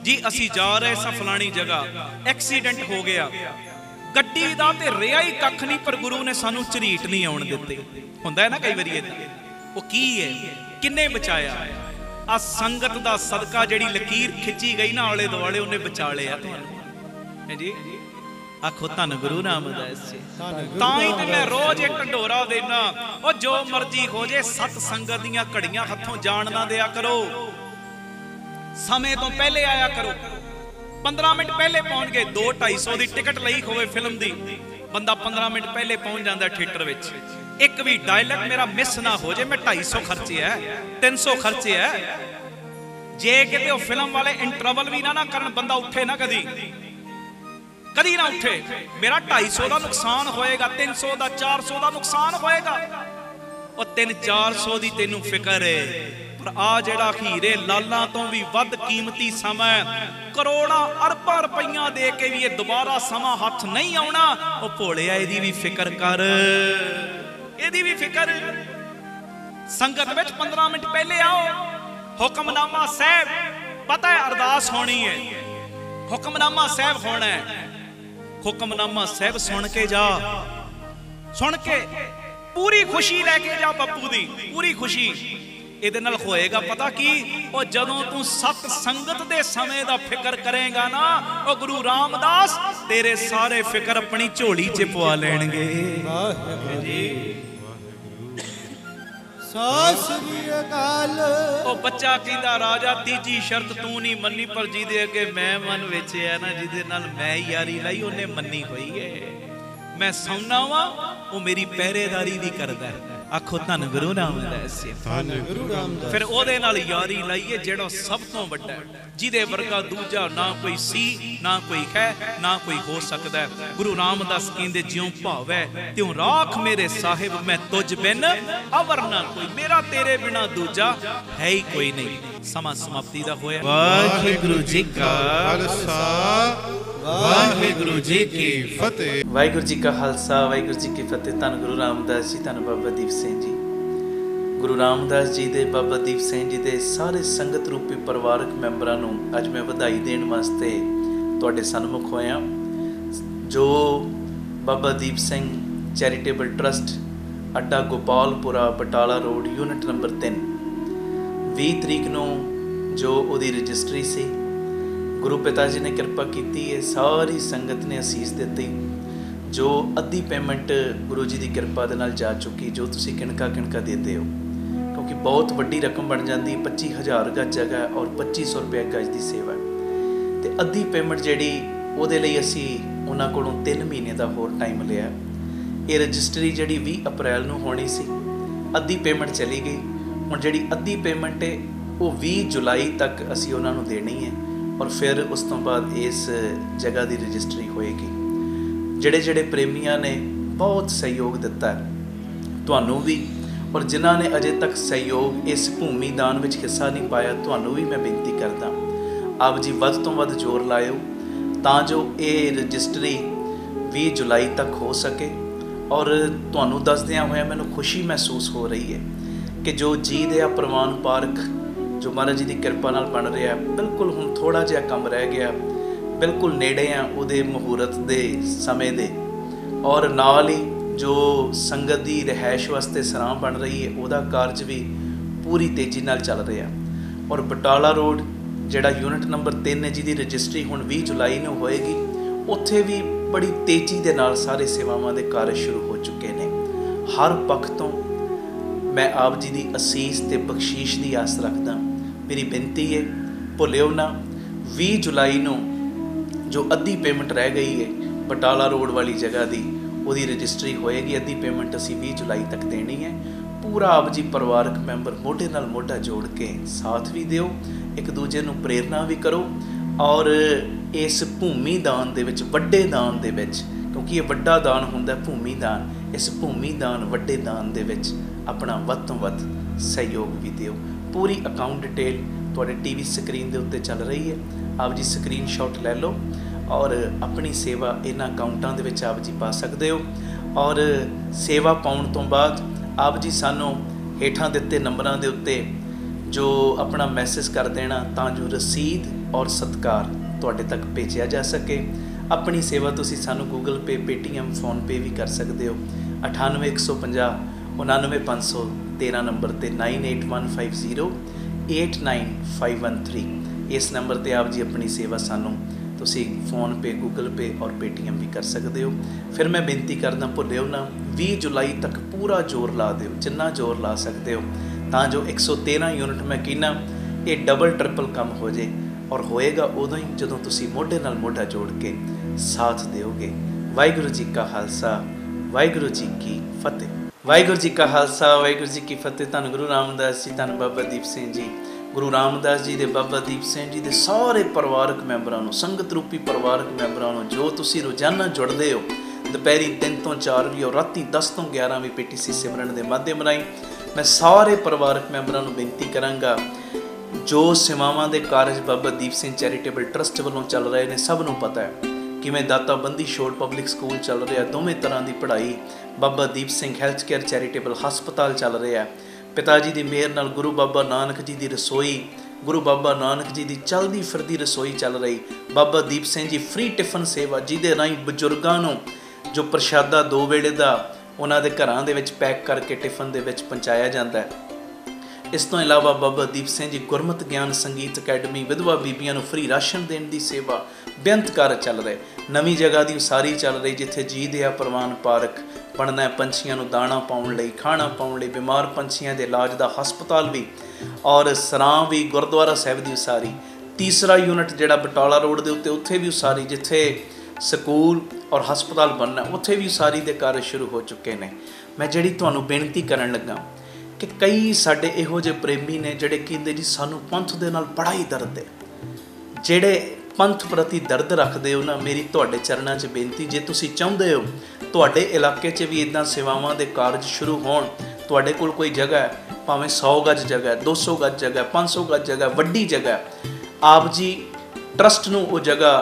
जी असी जा रहे सां फलानी जगह एक्सीडेंट हो गया गड्डी दा ते रिहा ही कख नहीं पर गुरु ने सानू झरीट नहीं आउण दित्ते। हुंदा है ना कई बारी इदां वो की है किन्ने बचाया आ संगत दा सदका जिहड़ी लकीर खिंची गई ना आले दुआले उन्हें बचा लिया तुहानू है जी। आखो धन गुरु रामदास जी। ताई ते मैं रोज एक ढंडोरा देना ओ जो मर्जी हो जे सत संगत दियां घड़ियां हथों जान ना दिया करो समय तो पहले आया करो 15 मिनट पहले पहुंच गए 200-250 की टिकट लई होवे फिल्म दी बंदा 15 मिनट पहले पहुंच जाता थिएटर विच एक भी डायलॉग मेरा मिस ना हो जाए मैं 250 खर्चे है 300 खर्चे है जे किते ओ फिल्म वाले इंटरवल भी ना करन बंदा उठे ना कदी कदी ना उठे मेरा 250 का नुकसान होएगा 300 का 400 का नुकसान होएगा और 300-400 की तेनू फिक्र है पर आ जेड़ा हीरे लालां तो भी वध कीमती समा करोड़ां अरबां रुपइयां दे के भी ये दोबारा समा हथ नहीं आउणा ओ भोलिया इहदी भी फिक्र कर इहदी भी फिक्र। संगत विच 15 मिनट पहले आओ हुक्मनामा साहब पता है अरदास होनी है हुक्मनामा साहब होना है हुक्मनामा साहब सुन के जा सुन के पूरी खुशी लेके जा बापू दी पूरी खुशी ਇਹਦੇ ਨਾਲ ਹੋਏਗਾ ਪਤਾ ਕੀ ਉਹ ਜਦੋਂ ਤੂੰ ਸਤ ਸੰਗਤ ਦੇ ਸਮੇਂ ਦਾ ਫਿਕਰ ਕਰੇਗਾ ਨਾ ਉਹ ਗੁਰੂ ਰਾਮਦਾਸ ਤੇਰੇ ਸਾਰੇ ਫਿਕਰ ਆਪਣੀ ਝੋਲੀ 'ਚ ਪਵਾ ਲੈਣਗੇ। ਵਾਹਿਗੁਰੂ ਜੀ। ਸਤਿ ਸ੍ਰੀ ਅਕਾਲ। ਉਹ ਬੱਚਾ ਕਹਿੰਦਾ ਰਾਜਾ ਤੀਜੀ ਸ਼ਰਤ ਤੂੰ ਨਹੀਂ ਮੰਨੀ ਪਰ ਜਿਹਦੇ ਅੱਗੇ ਮੈਂ ਮਨ ਵਿੱਚ ਹੈ ਨਾ ਜਿਹਦੇ ਨਾਲ ਮੈਂ ਯਾਰੀ ਲਈ ਉਹਨੇ ਮੰਨੀ ਹੋਈ ਹੈ ਮੈਂ ਸੌਣਾ ਵਾਂ ਉਹ ਮੇਰੀ ਪਹਿਰੇਦਾਰੀ ਵੀ ਕਰਦਾ ਹੈ। आखो धन गुरु रामदास जी। फिर ओदे नाल यारी लाइए जेड़ा सब तो वड्डा है जिदे वर्गा दूजा ना कोई सी ना कोई है ना कोई हो सकता है। गुरु रामदास कहंदे ज्यों भावै त्यों राख मेरे साहिब मैं तुझ बिन अवर ना कोई मेरा तेरे बिना दूजा है ही कोई नहीं। समा समाप्ति दा होया। वाहिगुरू जी का खालसा वाहिगुरू जी की फतेह। वाहिगुरू जी का खालसा वाहिगुरू जी की फतेह। धन गुरु रामदास जी धन बाबा दीप सिंह जी। गुरु रामदास जी दे बाबा दीप सिंह जी दे सारे संगत रूपी परिवारक मैंबरां नूं अज मैं वधाई देण वास्ते तुहाडे सन्मुख होया। जो बाबा दीप सिंह चैरिटेबल ट्रस्ट अड्डा Gopalpura Batala road unit number 3 20 तरीक नूं जो उहदी रजिस्ट्री सी गुरु पिता जी ने कृपा की है सारी संगत ने असीस दी जो अद्धी पेमेंट गुरु जी की कृपा दे नाल जा चुकी जो तुसी किणका किणका देते हो क्योंकि बहुत वड्डी रकम बन जाती 25,000 गज जगह और 2500 रुपये गज की सेवा तो अद्धी पेमेंट जी वो असी उन्होंने को 3 महीने का होर टाइम लिया। ये रजिस्ट्री जी 20 अप्रैल नूं होनी सी अद्धी पेमेंट चली गई हुण जी अद्धी पेमेंट है वो 20 जुलाई तक असी उन्होंने देनी है और फिर उस तो बाद इस जगह की रजिस्ट्री होएगी। ਜਿਹੜੇ ਜਿਹੜੇ ਪ੍ਰੇਮੀਆਂ ਨੇ ਬਹੁਤ ਸਹਿਯੋਗ ਦਿੱਤਾ ਤੁਹਾਨੂੰ ਵੀ ਔਰ ਜਿਨ੍ਹਾਂ ਨੇ ਅਜੇ ਤੱਕ ਸਹਿਯੋਗ ਇਸ ਭੂਮੀ ਦਾਨ ਵਿੱਚ ਹਿੱਸਾ ਨਹੀਂ ਪਾਇਆ ਤੁਹਾਨੂੰ ਵੀ ਮੈਂ ਬੇਨਤੀ ਕਰਦਾ ਆਪ ਜੀ ਵੱਧ ਤੋਂ ਵੱਧ ਜ਼ੋਰ ਲਾਇਓ ਤਾਂ ਜੋ ਇਹ ਰਜਿਸਟਰੀ 20 ਜੁਲਾਈ ਤੱਕ ਹੋ ਸਕੇ। ਔਰ ਤੁਹਾਨੂੰ ਦੱਸਦਿਆਂ ਹੋਇਆ ਮੈਨੂੰ ਖੁਸ਼ੀ ਮਹਿਸੂਸ ਹੋ ਰਹੀ ਹੈ ਕਿ ਜੋ ਜੀ ਦੇ ਆ ਪ੍ਰਵਾਨ ਪਾਰਕ ਜੋ ਮਹਾਰਾਜ ਜੀ ਦੀ ਕਿਰਪਾ ਨਾਲ ਬਣ ਰਿਹਾ ਬਿਲਕੁਲ ਹੁਣ ਥੋੜਾ ਜਿਹਾ ਕੰਮ ਰਹਿ ਗਿਆ बिल्कुल नेड़े आ उहदे मुहूर्त दे समय दे और नाल ही जो संगत की रिहाइश वास्ते सराह बन रही है उहदा कारज भी पूरी तेज़ी नाल चल रहा और बटाला रोड जिहड़ा यूनिट नंबर 3 है जिहदी रजिस्ट्री हुण 20 जुलाई नूं होएगी उत्थे भी बड़ी तेज़ी दे नाल सारे सेवावां दे कार्य शुरू हो चुके हैं। हर पक्ष तो मैं आप जी की असीस ते बख्शीश की आस रखदा। मेरी बेनती है भुलियो ना 20 जुलाई नूं जो अद्धी पेमेंट रह गई है बटाला रोड वाली जगह की वो रजिस्ट्री होएगी। अद्धी पेमेंट असी 20 जुलाई तक देनी है। पूरा आप जी परिवारक मैंबर मोढे नाल मोढा जोड़ के साथ भी दिओ, एक दूजे नूं प्रेरणा भी करो और इस भूमि दान दे विच वड्डे दान दे विच, क्योंकि ये वड्डा दान हुंदा भूमि दान, इस भूमि दान वड्डे दान दे विच अपना वध तों वध सहयोग भी दिओ। पूरी अकाउंट डिटेल तुहाडे टीवी स्क्रीन दे उत्ते चल रही है। आप जी स्क्रीन शॉट लै लो और अपनी सेवा इन्हां अकाउंटां दे विच आप जी पा सकदे हो। और सेवा पाउण तो बाद आप जी सानू हेठां दित्ते नंबरां दे उत्ते जो अपना मैसेज कर देना तां जो रसीद और सत्कार तुहाडे तक भेजिया जा सके। अपनी सेवा तुसीं सानू गूगल पे, पेटीएम, फोन पे भी कर सकते हो। 98 150 99 513 नंबर ते 9815089513 इस नंबर ते आप जी अपनी सेवा सानू तुसी फोन पे, गूगल पे और पेटीएम भी कर सकते हो। फिर मैं बेनती करदा भुलियो ना 20 जुलाई तक पूरा जोर ला दिओ, जिन्ना जोर ला सकते हो तां जो 113 यूनिट मैं कहना ये डबल ट्रिपल कम हो जाए। और होएगा उदों ही जदों तुसी मोढे नाल मोढा जोड़ के साथ दिओगे। वाहिगुरू जी का खालसा, वाहिगुरू जी की फतेह। वाहिगुरू जी का खालसा, वाहिगुरू जी की फतेह। धन गुरु रामदास जी, धन बाबा दीप सिंह जी। गुरु रामदास जी दे, बाबा दीप सिंह जी दे सारे परिवारक मैंबरां नूं, संगत रूपी परिवारक मैंबरां नूं जो तुसी रोजाना जुड़दे हो, दोपहरी 3 ਤੋਂ 4 भी और राती 10 ਤੋਂ 11 भी PTC सिमरन के माध्यम राहीं मैं सारे परिवारक मैंबरां नूं बेनती करांगा जो सेवावां दे कारज बाबा दीप सिंह चैरिटेबल ट्रस्ट वालों चल रहे हैं। सब नूं पता है किवें दाता बंदी छोड़ पब्लिक स्कूल चल रहा, दोवें तरह की पढ़ाई, Baba Deep Singh health care charitable हस्पताल चल रहा है। पिता जी की मेहर नाल गुरु बाबा नानक जी की रसोई, गुरु बाबा नानक जी की चलती फिरती रसोई चल रही। बाबा दीप सिंह जी फ्री टिफन सेवा जिहदे राहीं बजुर्गों नूं जो प्रशादा 2 वेले का उन्हां दे घरां दे विच पैक करके टिफन दे विच पहुँचाया जाता है। इस तो इलावा बाबा दीप सिंह जी गुरमत ज्ञान संगीत अकैडमी विधवा बीबियां नूं फ्री राशन देने की सेवा बेअंत कार्य चल रहे। नवीं जगह की उसारी चल रही जिथे जी दिया प्रवान पार्क बनना है, पंछियों नूं दाणा पाउण लई, खाना पाउण लई, बीमार पंछियों के इलाज का हस्पताल भी और सरां भी, गुरुद्वारा साहिब की उसारी। तीसरा यूनिट जिहड़ा बटाला रोड के उत्ते उत्थे भी उसारी, जिथे स्कूल और हस्पताल बनना उत्थे भी उसारी के कार्य शुरू हो चुके हैं। मैं जिहड़ी तुहानूं बेनती करन लगा कि कई साडे इहो जे प्रेमी ने जिहड़े कहंदे जी सानूं पंथ दे नाल बड़ा ही दर्द है, जिहड़े पंथ प्रति दर्द रखते हो ना, मेरी तुहाडे चरणां 'च बेनती जे तुसीं चाहुंदे हो तुहाडे इलाके 'च भी इदां सेवावां दे कारज शुरू होण, तुहाडे कोल कोई जगह है, भावें 100 गज जगह, 200 गज जगह, 500 गज जगह, वड्डी जगह, आप जी ट्रस्ट नूं वो जगह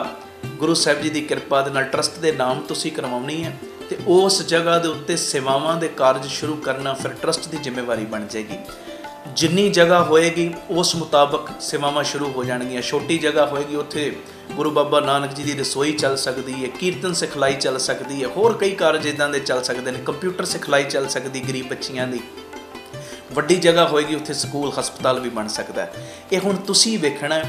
गुरु साहिब जी की किरपा दे नाल ट्रस्ट के नाम तुसीं करवाउणी है तो उस जगह के उत्ते सेवावां दे कारज शुरू करना फिर ट्रस्ट की जिम्मेवारी बन जाएगी। जिन्नी जगह होएगी उस मुताबक सेवावां शुरू हो जाएगियां। छोटी जगह होएगी उत्थे गुरु बाबा नानक जी की रसोई चल सकती है, कीर्तन सिखलाई चल सकती है, होर कई कारज इदां दे चल सकते हैं, कंप्यूटर सिखलाई चल सकती गरीब बच्चियां दी। वड्डी जगह होएगी उत्थे स्कूल हस्पताल भी बन सकता है। ये हुण तुसीं वेखना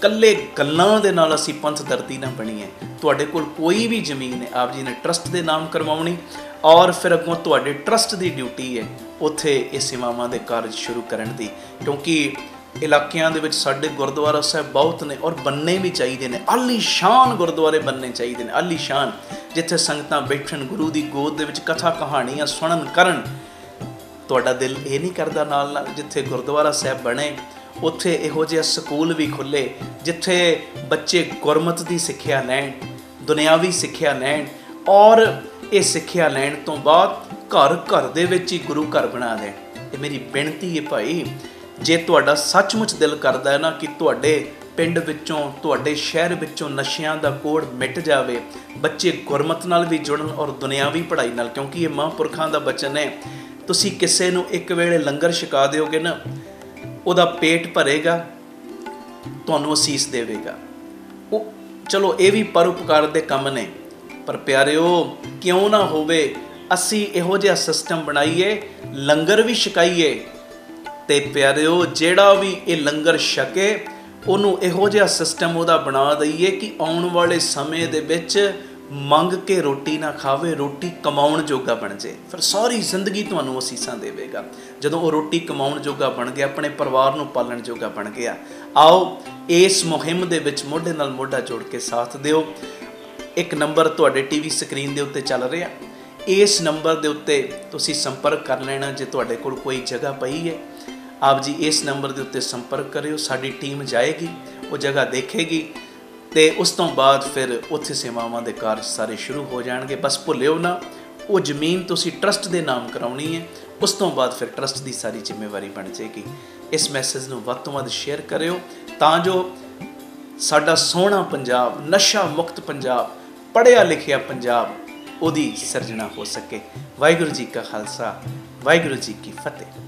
कल्ले गल्लां दे नाल असीं पंथ दर्दी ना बणीए। तुहाडे कोल कोई भी जमीन है आप जी ने ट्रस्ट के नाम करवाउणी और फिर अगों तुहाडे ट्रस्ट की ड्यूटी है उत्थे ये सेवावां दे कारज शुरू करन दी, क्योंकि इलाकिਆਂ ਦੇ ਵਿੱਚ ਸਾਡੇ ਗੁਰਦੁਆਰਾ ਸਾਹਿਬ बहुत ने और बनने भी चाहिए ने। आलीशान गुरुद्वारे बनने चाहिए ने, आलीशान जिथे संगतां बैठन गुरु की गोद दे विच कथा कहानियां सुनन करन। तुहाडा दिल ये नहीं करदा नाल नाल जिथे गुरुद्वारा साहिब बने उत्थे इहो जिहा स्कूल भी खुले जिथे बच्चे गुरमत की सिक्ख्या लैण, दुनियावी सिक्ख्या लैण और ये सिक्ख्या लैण तो बाद घर घर दे विच ही गुरु घर बना देण। ये मेरी बेनती है भाई, जे तुहाडा सचमुच दिल करदा है ना कि तुहाडे पिंड विचों तुहाडे शहर विचों नशियां दा कोड़ मिट जावे, बच्चे गुरमत नाल भी जुड़न और दुनियावी पढ़ाई नाल, क्योंकि ये महापुरखां दा बचन है। तुसीं किसे नूं एक वेले लंगर छका दिओगे ना ਉਹਦਾ पेट भरेगा, ਤੁਹਾਨੂੰ असीस देवेगा। ਉਹ चलो ये भी परोपकार ਦੇ ਕੰਮ ਨੇ, पर प्यारिओ क्यों ना होवे ਅਸੀਂ ਇਹੋ ਜਿਹਾ सिस्टम बनाइए लंगर भी छकाइए ਤੇ प्यारिओ ਜਿਹੜਾ भी ये लंगर छके ਉਹਨੂੰ ਇਹੋ ਜਿਹਾ सिस्टम ਉਹਦਾ बना दईए कि आने वाले समय ਦੇ ਵਿੱਚ ਮੰਗ ਕੇ ਰੋਟੀ ਨਾ ਖਾਵੇ, ਰੋਟੀ ਕਮਾਉਣ ਜੋਗਾ ਬਣ ਜੇ, ਫਿਰ ਸਾਰੀ ਜ਼ਿੰਦਗੀ ਤੁਹਾਨੂੰ ਅਸੀਸਾਂ ਦੇਵੇਗਾ। ਜਦੋਂ ਉਹ ਰੋਟੀ ਕਮਾਉਣ ਜੋਗਾ ਬਣ ਗਿਆ, ਆਪਣੇ ਪਰਿਵਾਰ ਨੂੰ ਪਾਲਣ ਜੋਗਾ ਬਣ ਗਿਆ। ਆਓ ਇਸ ਮੁਹਿੰਮ ਦੇ ਵਿੱਚ ਮੋਢੇ ਨਾਲ ਮੋਢਾ ਜੋੜ ਕੇ ਸਾਥ ਦਿਓ। ਇੱਕ ਨੰਬਰ ਤੁਹਾਡੇ ਟੀਵੀ ਸਕਰੀਨ ਦੇ ਉੱਤੇ ਚੱਲ ਰਿਹਾ, ਇਸ ਨੰਬਰ ਦੇ ਉੱਤੇ ਤੁਸੀਂ ਸੰਪਰਕ ਕਰ ਲੈਣਾ। ਜੇ ਤੁਹਾਡੇ ਕੋਲ ਕੋਈ ਜਗ੍ਹਾ ਪਈ ਹੈ, ਆਪ ਜੀ ਇਸ ਨੰਬਰ ਦੇ ਉੱਤੇ ਸੰਪਰਕ ਕਰਿਓ। ਸਾਡੀ ਟੀਮ ਜਾਏਗੀ, ਉਹ ਜਗ੍ਹਾ ਦੇਖੇਗੀ ਅਤੇ ਉਸ ਤੋਂ ਬਾਅਦ ਫਿਰ ਉੱਥੇ ਸੇਵਾਵਾਂ ਦੇ ਕਾਰਜ ਸਾਰੇ ਸ਼ੁਰੂ ਹੋ ਜਾਣਗੇ। ਬਸ ਭੁੱਲਿਓ ਨਾ, ਉਹ ਜ਼ਮੀਨ ਤੁਸੀਂ ਟਰਸਟ ਦੇ ਨਾਮ ਕਰਾਉਣੀ ਹੈ। ਉਸ ਤੋਂ ਬਾਅਦ ਫਿਰ ਟਰਸਟ ਦੀ ਸਾਰੀ ਜ਼ਿੰਮੇਵਾਰੀ ਬਣ ਜਾਏਗੀ। ਇਸ ਮੈਸੇਜ ਨੂੰ ਵੱਧ ਤੋਂ ਵੱਧ ਸ਼ੇਅਰ ਕਰਿਓ ਤਾਂ ਜੋ ਸਾਡਾ ਸੋਹਣਾ ਪੰਜਾਬ, ਨਸ਼ਾ ਮੁਕਤ ਪੰਜਾਬ, ਪੜ੍ਹਿਆ ਲਿਖਿਆ ਪੰਜਾਬ, ਉਹਦੀ ਸਿਰਜਣਾ ਹੋ ਸਕੇ। ਵਾਹਿਗੁਰੂ ਜੀ ਕਾ ਖਾਲਸਾ, ਵਾਹਿਗੁਰੂ ਜੀ ਕੀ ਫਤਿਹ।